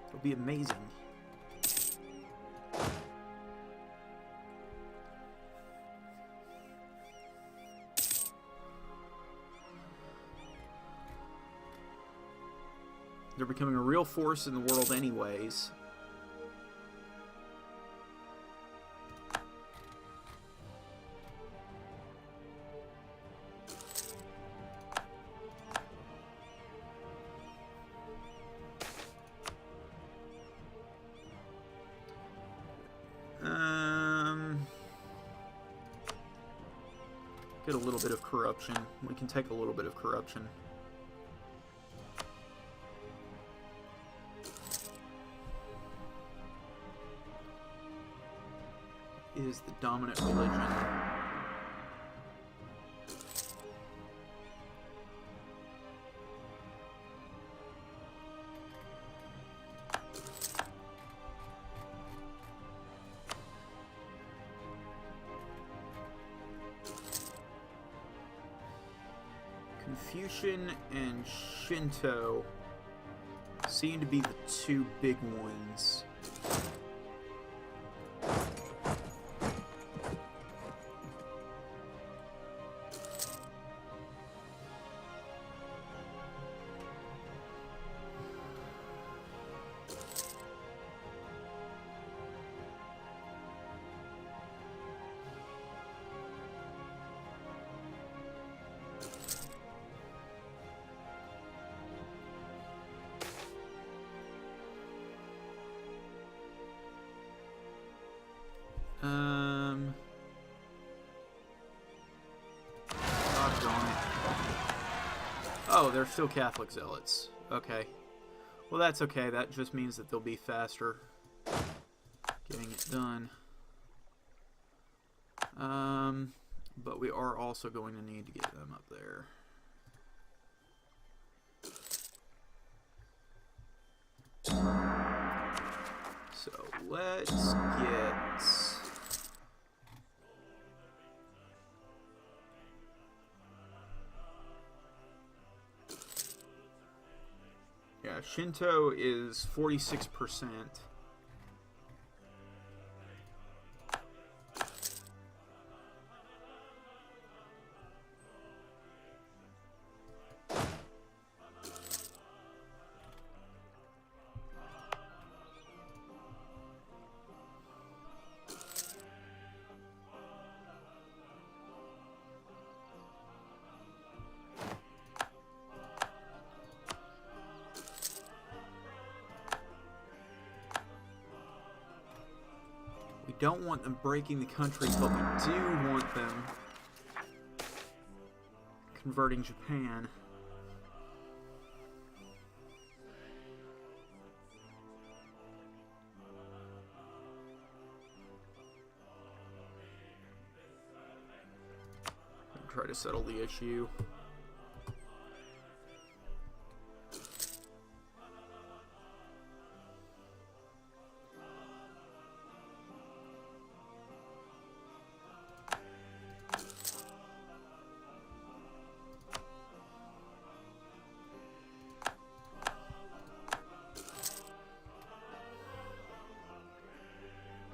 It'll be amazing. They're becoming a real force in the world anyways. Get a little bit of corruption. We can take a little bit of corruption. Is the dominant religion. Confucian and Shinto seem to be the two big ones. Oh, they're still Catholic zealots. Okay. Well, that's okay. That just means that they'll be faster getting it done. But we are also going to need to get them up there. So let's get... Yeah, Shinto is 46%. We don't want them breaking the country, but we do want them converting Japan. Try to settle the issue.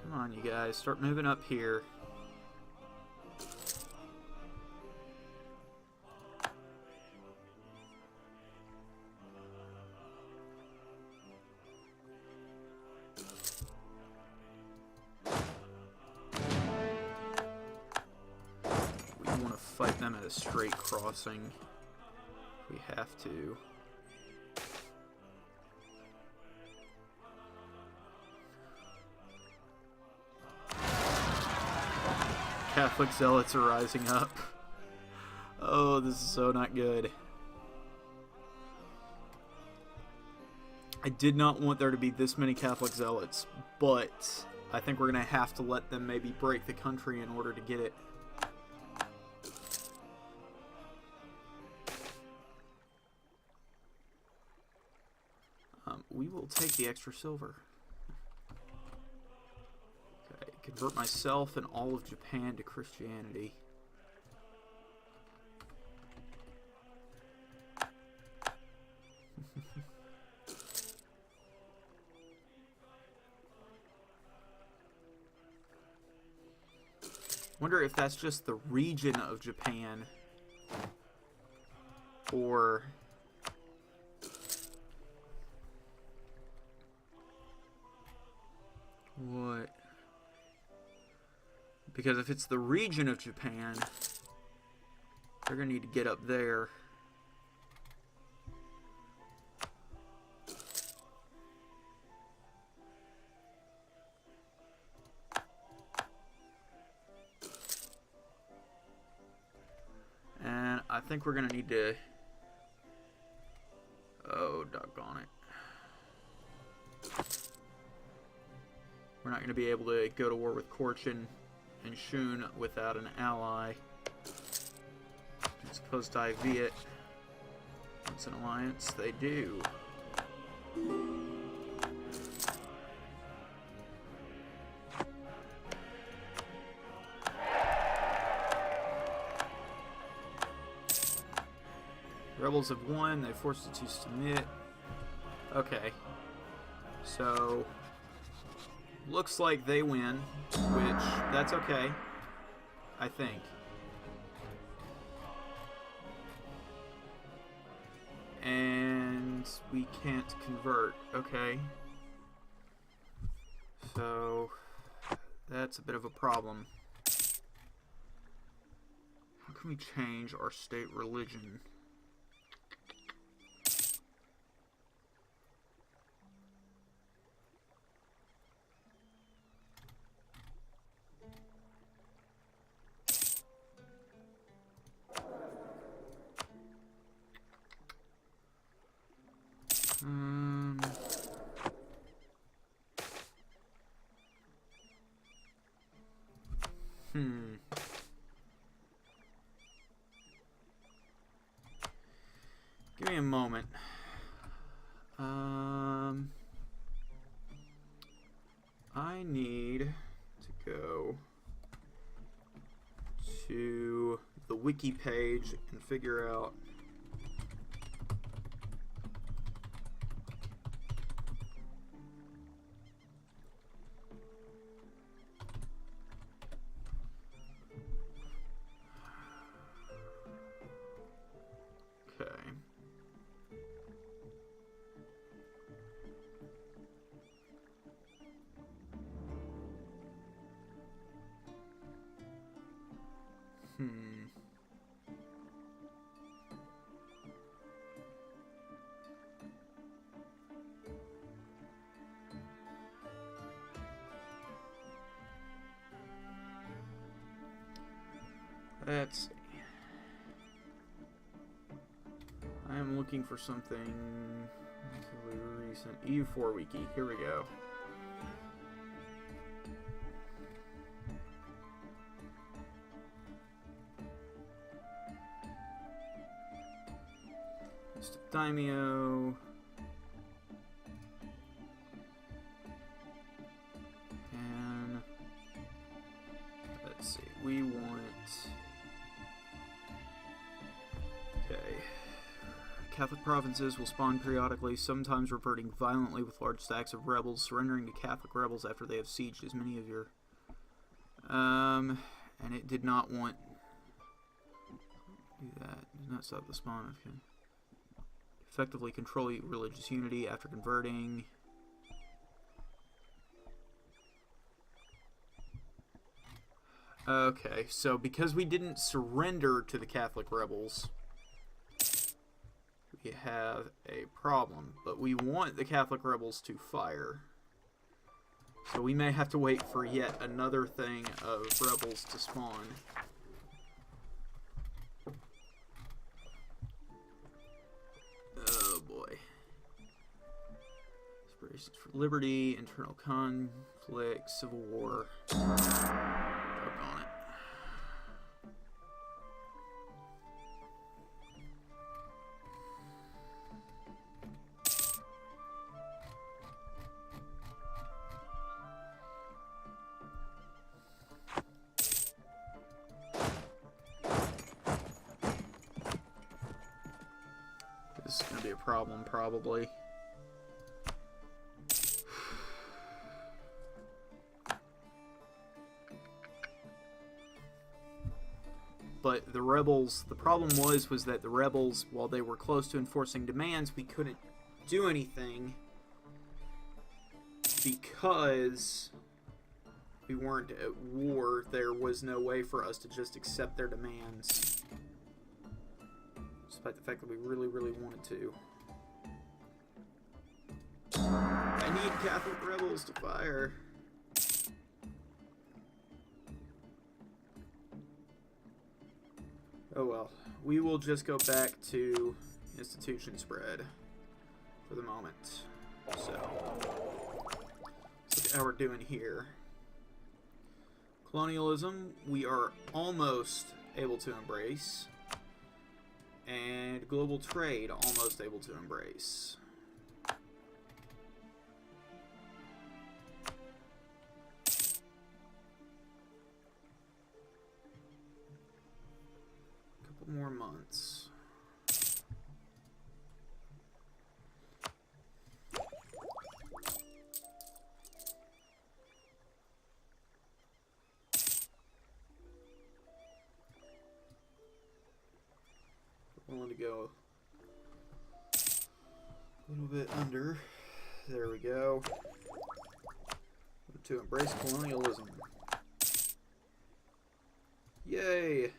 Come on, you guys, start moving up here. Fight them at a straight crossing if we have to. Catholic zealots are rising up. Oh, this is so not good. I did not want there to be this many Catholic zealots, but I think we're going to have to let them maybe break the country in order to get it. We will take the extra silver. Okay, convert myself and all of Japan to Christianity. Wonder if that's just the region of Japan, or what? Because if it's the region of Japan, they're gonna need to get up there. And I think we're gonna need to... Oh, doggone it. We're not going to be able to go to war with Cochin and Shun without an ally. I suppose Dai Viet wants an alliance. They do. Rebels have won. They forced it to submit. Okay. So... looks like they win, which, that's okay, I think. And we can't convert, okay. So, that's a bit of a problem. How can we change our state religion? Give me a moment. I need to go to the wiki page and figure out let's see. I am looking for something relatively recent. EU4 wiki. Here we go. List of daimyo. And let's see. We want. Okay. Catholic provinces will spawn periodically, sometimes reverting violently with large stacks of rebels, surrendering to Catholic rebels after they have sieged as many of your... and it did not want... do that. It did not stop the spawn. Okay. Effectively control religious unity after converting. Okay, so because we didn't surrender to the Catholic rebels... we have a problem, but we want the Catholic rebels to fire. So we may have to wait for yet another thing of rebels to spawn. Oh boy. Aspirations for liberty, internal conflict, civil war. Doggone it. This is going to be a problem, probably. But the rebels, the problem was that the rebels, while they were close to enforcing demands, we couldn't do anything because we weren't at war. There was no way for us to just accept their demands, despite the fact that we really, really wanted to. I need Catholic rebels to fire. Oh well. We will just go back to institution spread for the moment. So, let's look at how we're doing here. Colonialism, we are almost able to embrace. And global trade, almost able to embrace. Couple more months. Willing to go a little bit under. There we go. To embrace colonialism. Yay!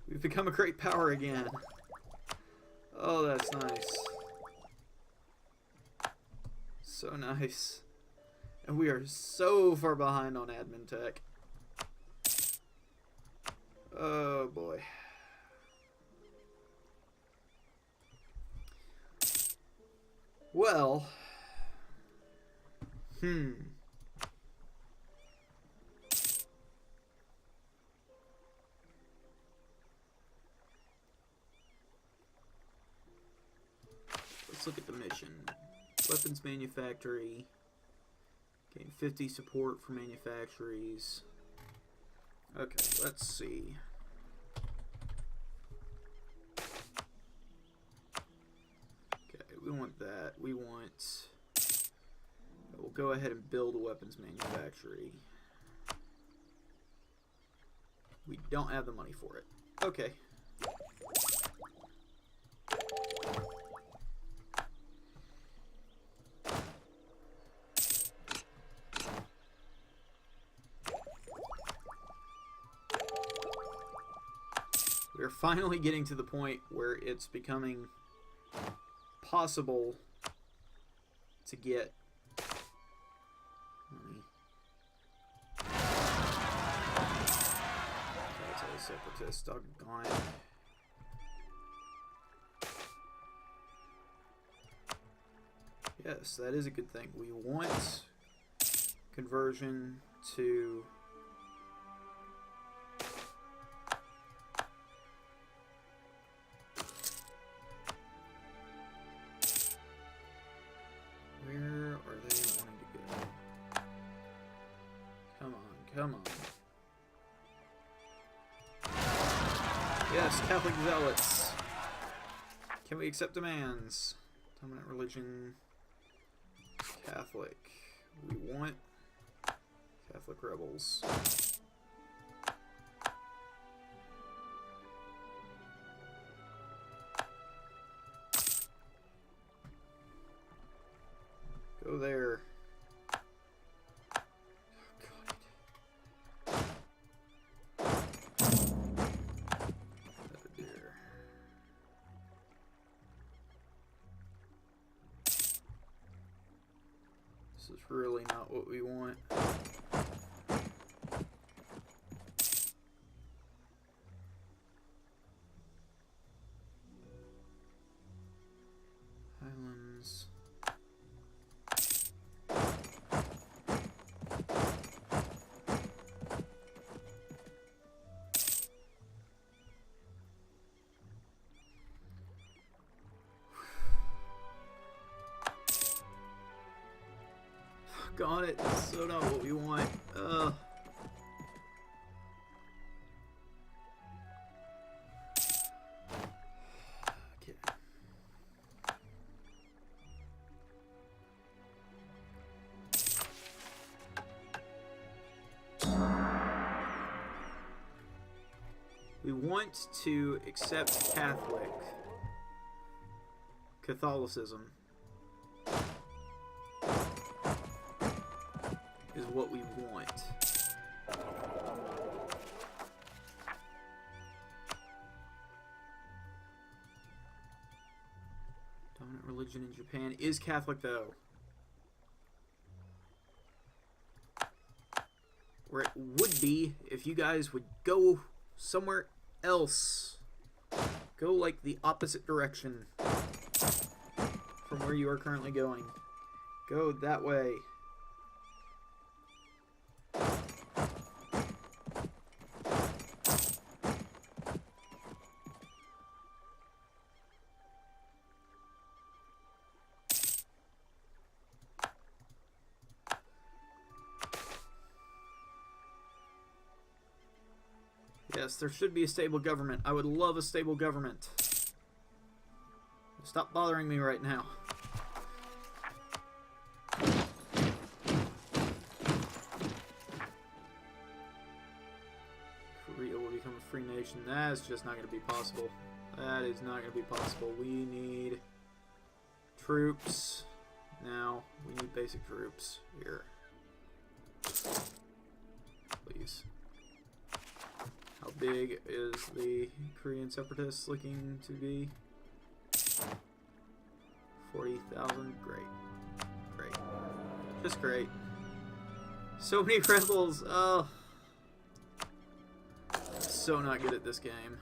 We've become a great power again. Oh, that's nice. So nice. And we are so far behind on admin tech. Oh boy. Well, let's look at the mission. Weapons manufactory. Gain 50 support for manufactories. Okay, let's see. Okay, we want that. We want... We'll go ahead and build a weapons manufactory. We don't have the money for it. Okay. We're finally getting to the point where it's becoming possible to get money. Separatist, doggone it. Yes, that is a good thing. We want conversion to where are they wanting to go? Come on, come on. Yes, Catholic zealots. Can we accept demands? Dominant religion, Catholic. We want Catholic rebels. Go there. This is really not what we want. Highlands. Got it. So not what we want. Okay. We want to accept Catholicism. Is what we want. Dominant religion in Japan is Catholic, though. Or it would be if you guys would go somewhere else. Go like the opposite direction from where you are currently going. Go that way. Yes, there should be a stable government. I would love a stable government. Stop bothering me right now. Korea will become a free nation. That's just not going to be possible. That is not going to be possible. We need troops. Now, we need basic troops here. Please. How big is the Korean separatists looking to be? 40,000. Great. Great. Just great. So many rebels. Oh. So not good at this game.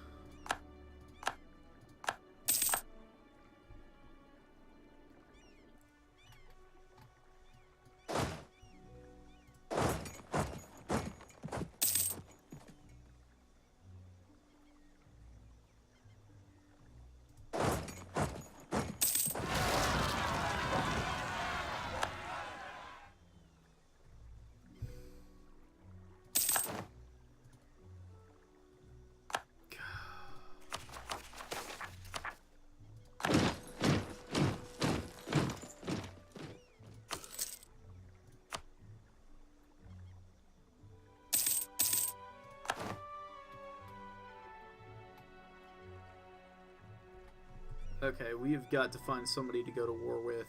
Okay, we've got to find somebody to go to war with.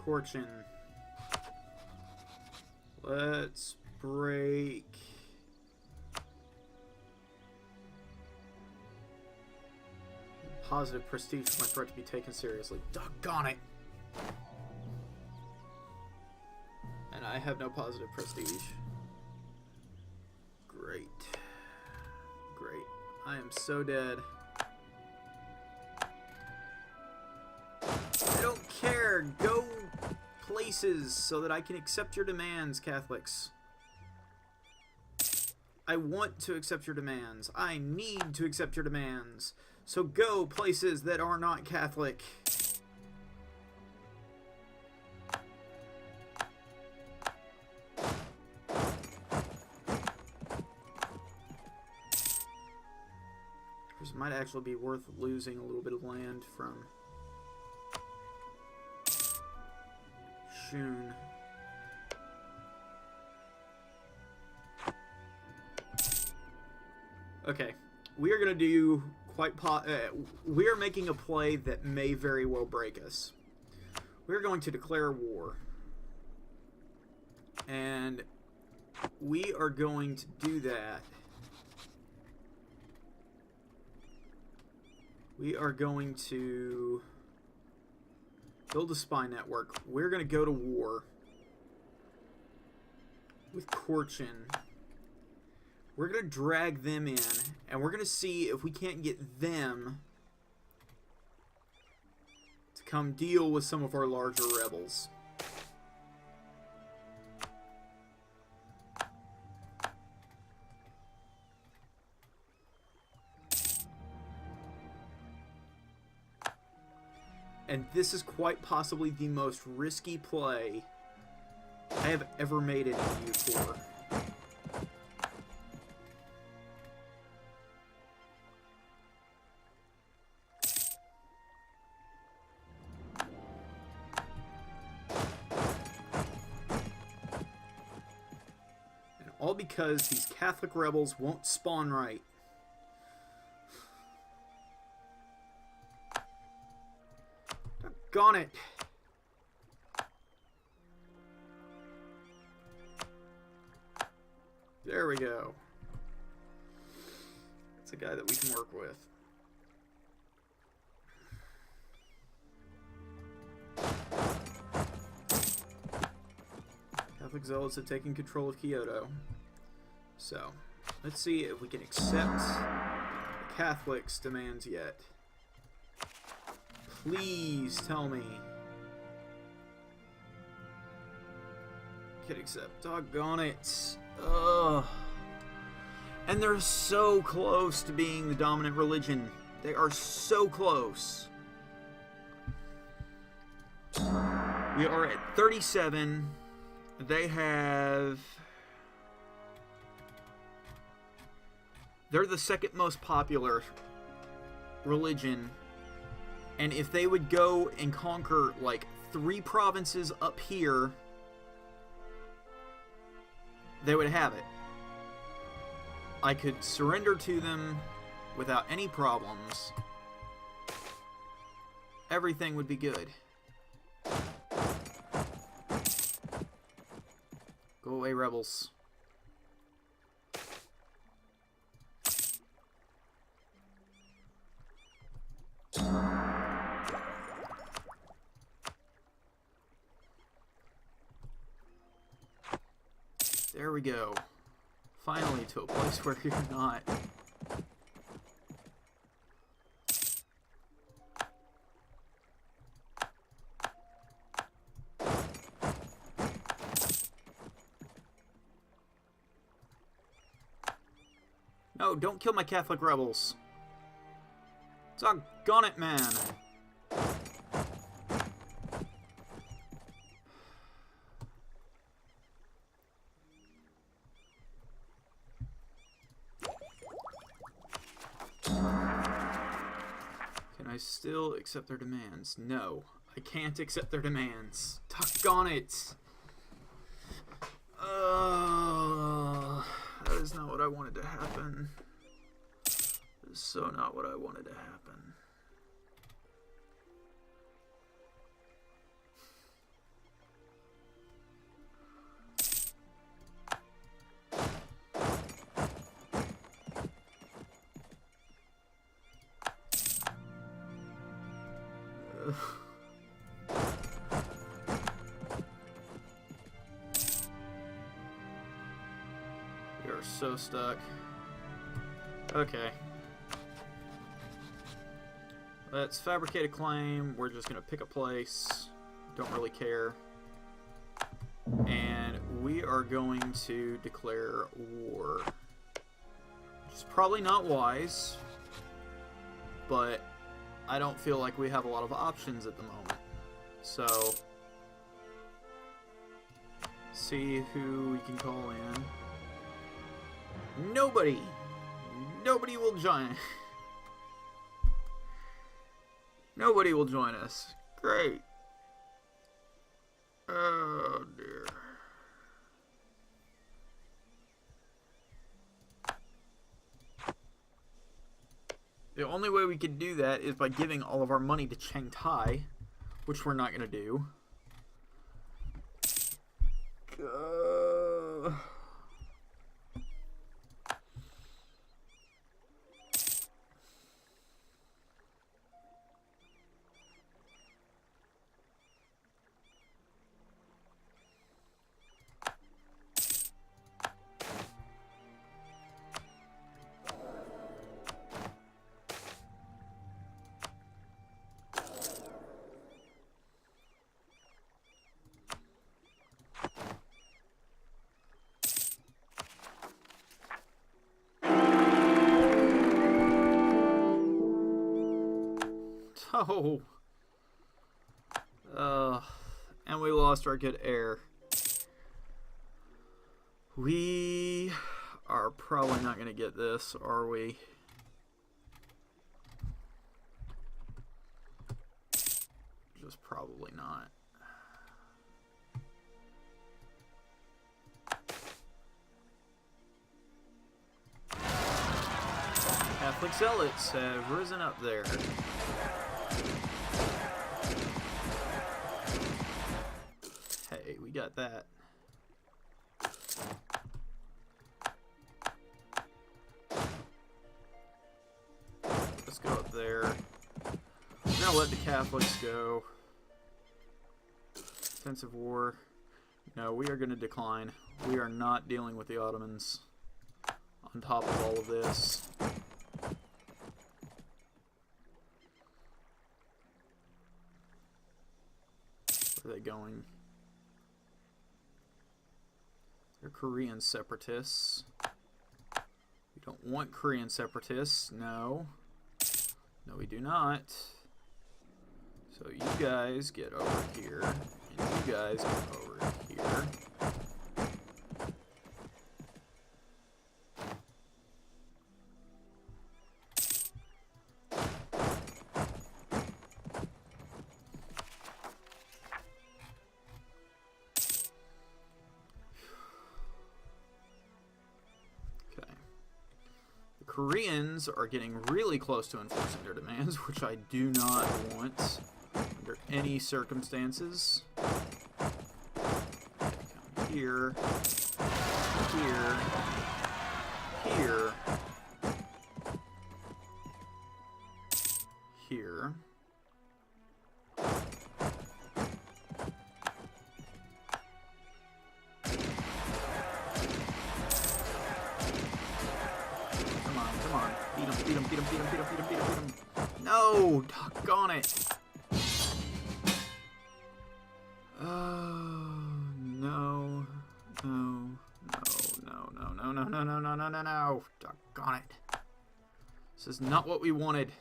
Corchin. Let's break... Positive prestige for my threat to be taken seriously. Doggone it! And I have no positive prestige. Great. Great. I am so dead. I don't care! Go places so that I can accept your demands, Catholics. I want to accept your demands. I need to accept your demands. So go places that are not Catholic. This might actually be worth losing a little bit of land from Shun. Okay, we are going to do we are making a play that may very well break us. We're going to declare war. And we are going to do that. We are going to build a spy network. We're going to go to war with Corchin. We're going to drag them in, and we're going to see if we can't get them to come deal with some of our larger rebels. And this is quite possibly the most risky play I have ever made in EU4. All because these Catholic rebels won't spawn right. Doggone it. There we go. It's a guy that we can work with. Catholic zealots have taken control of Kyoto. So, let's see if we can accept the Catholics' demands yet. Please tell me. Can accept. Doggone it. Ugh. And they're so close to being the dominant religion. They are so close. We are at 37. They have... They're the second most popular religion. And if they would go and conquer, like, 3 provinces up here, they would have it. I could surrender to them without any problems. Everything would be good. Go away, rebels. There we go. Finally to a place where you're not. No, don't kill my Catholic rebels. Doggone it, man. I still accept their demands? No, I can't accept their demands. Doggone it! That is not what I wanted to happen. That is so not what I wanted to happen. We are so stuck. Okay. Let's fabricate a claim. We're just going to pick a place. Don't really care. And we are going to declare war. Which is probably not wise. But I don't feel like we have a lot of options at the moment. So, see who we can call in. Nobody! Nobody will join. Nobody will join us. Great. Oh, dear. The only way we could do that is by giving all of our money to Changtai, which we're not going to do. Oh. And we lost our good heir. We are probably not going to get this, are we? Just probably not. Catholic zealots have risen up there. Hey, we got that. Let's go up there. We're gonna let the Catholics go. Sense of war. No, we are gonna decline. We are not dealing with the Ottomans on top of all of this. Where are they going? They're Korean separatists. We don't want Korean separatists. No. No, we do not. So you guys get over here. And you guys get over here. Koreans are getting really close to enforcing their demands, which I do not want under any circumstances. Come here, here, here, here. Beat him. No! Doggone it! No. No. Doggone it. This is not what we wanted.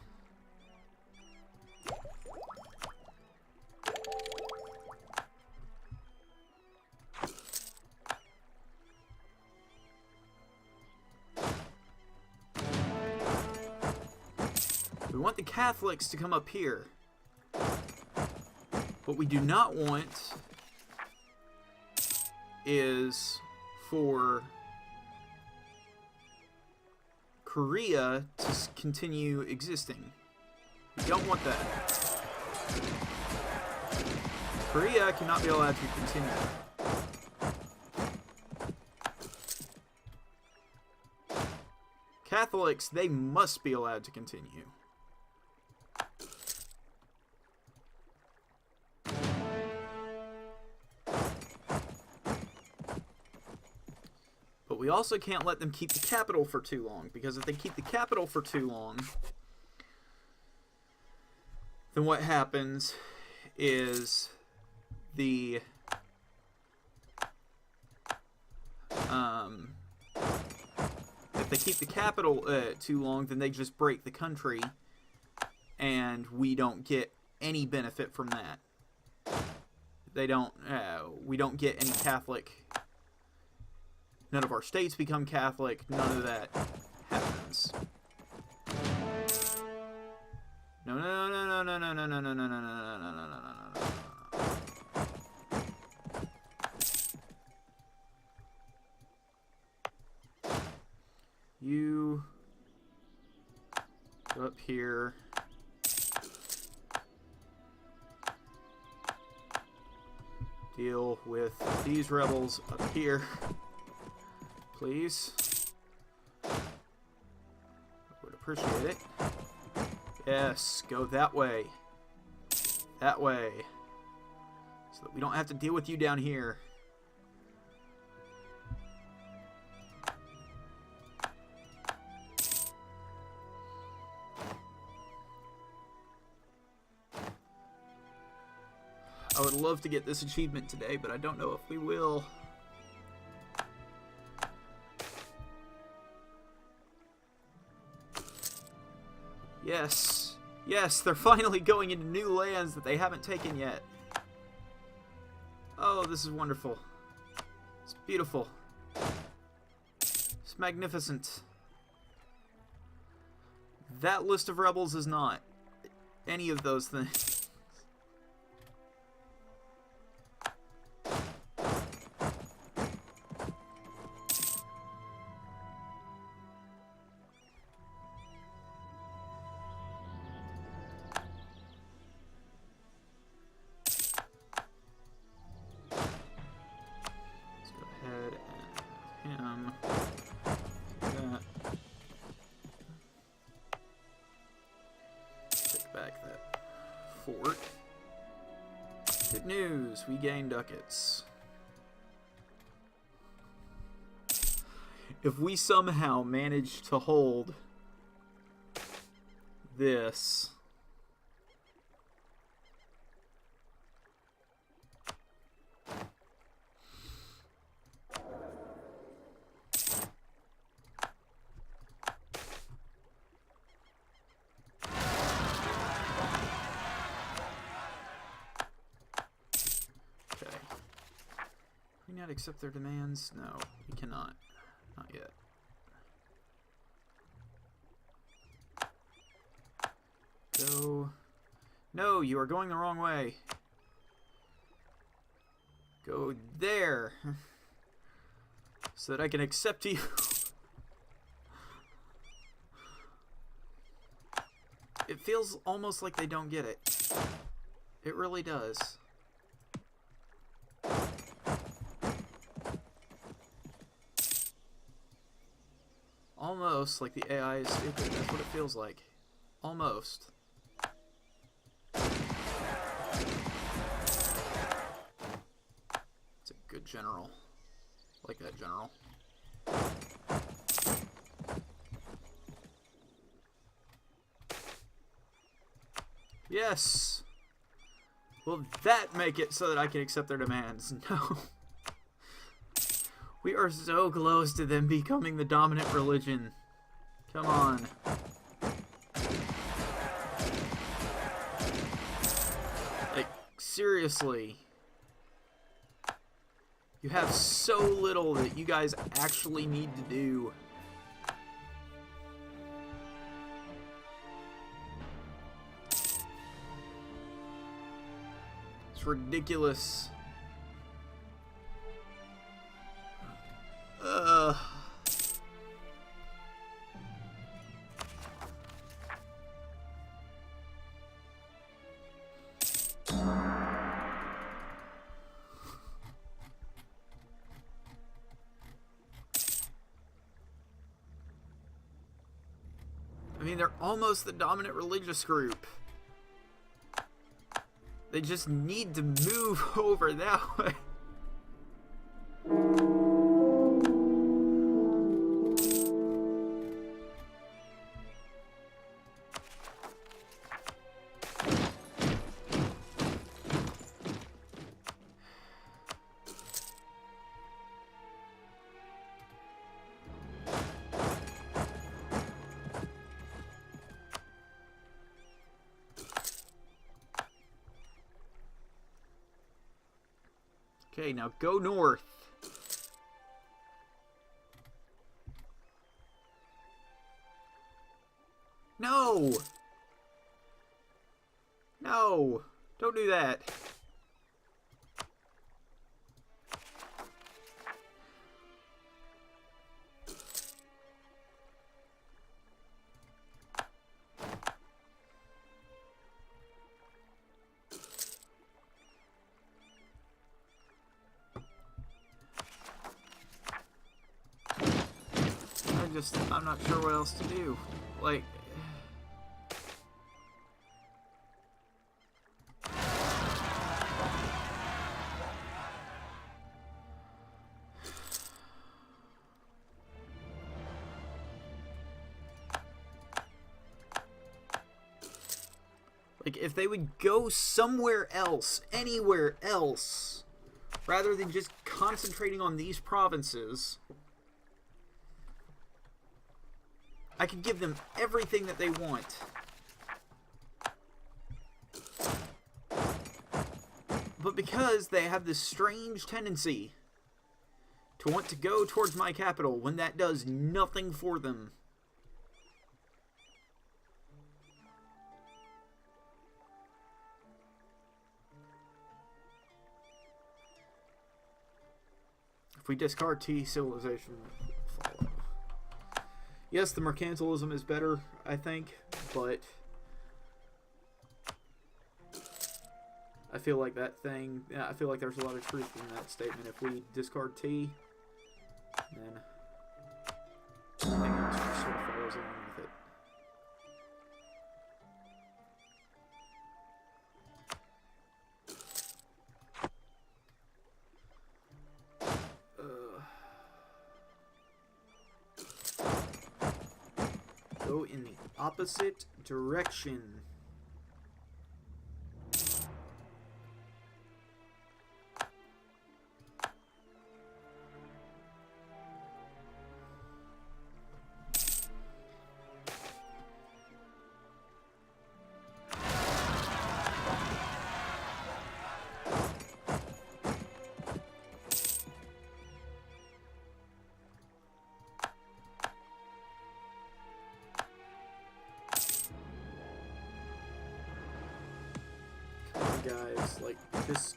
We want the Catholics to come up here. What we do not want is for Korea to continue existing. We don't want that. Korea cannot be allowed to continue. Catholics, they must be allowed to continue. we also can't let them keep the capital for too long, because if they keep the capital for too long, then what happens is the if they keep the capital too long, then they just break the country, and we don't get any benefit from that. They don't. We don't get any Catholic. None of our states become Catholic. None of that happens. No, no, no, no, no, no, no, no, no, no, no, no, no, no, no, no, no. You go up here. Deal with these rebels up here, please. I would appreciate it. Yes, go that way. That way. So that we don't have to deal with you down here. I would love to get this achievement today, but I don't know if we will. Yes. Yes, they're finally going into new lands that they haven't taken yet. Oh, this is wonderful. It's beautiful. It's magnificent. That list of rebels is not any of those things. Fort. Good news, we gain ducats. If we somehow manage to hold this, not accept their demands? No, we cannot. Not yet. Go. No, you are going the wrong way. Go there. So that I can accept you. It feels almost like they don't get it. It really does. Almost like the AI is stupid. That's what it feels like. Almost. It's a good general. I like that general. Yes! Will that make it so that I can accept their demands? No. We are so close to them becoming the dominant religion. Come on. Like, seriously. You have so little that you guys actually need to do. It's ridiculous. I mean, they're almost the dominant religious group. They just need to move over that way. Okay, now go north. No! No! Don't do that. I'm not sure what else to do. Like... Like, if they would go somewhere else, anywhere else, rather than just concentrating on these provinces, I could give them everything that they want. But because they have this strange tendency to want to go towards my capital when that does nothing for them, if we discard T, civilization will follow. Yes, the mercantilism is better, I think, but I feel like that thing, I feel like there's a lot of truth in that statement. If we discard T, then everything else just sort of follows along with it. Go in the opposite direction. Guys, like, this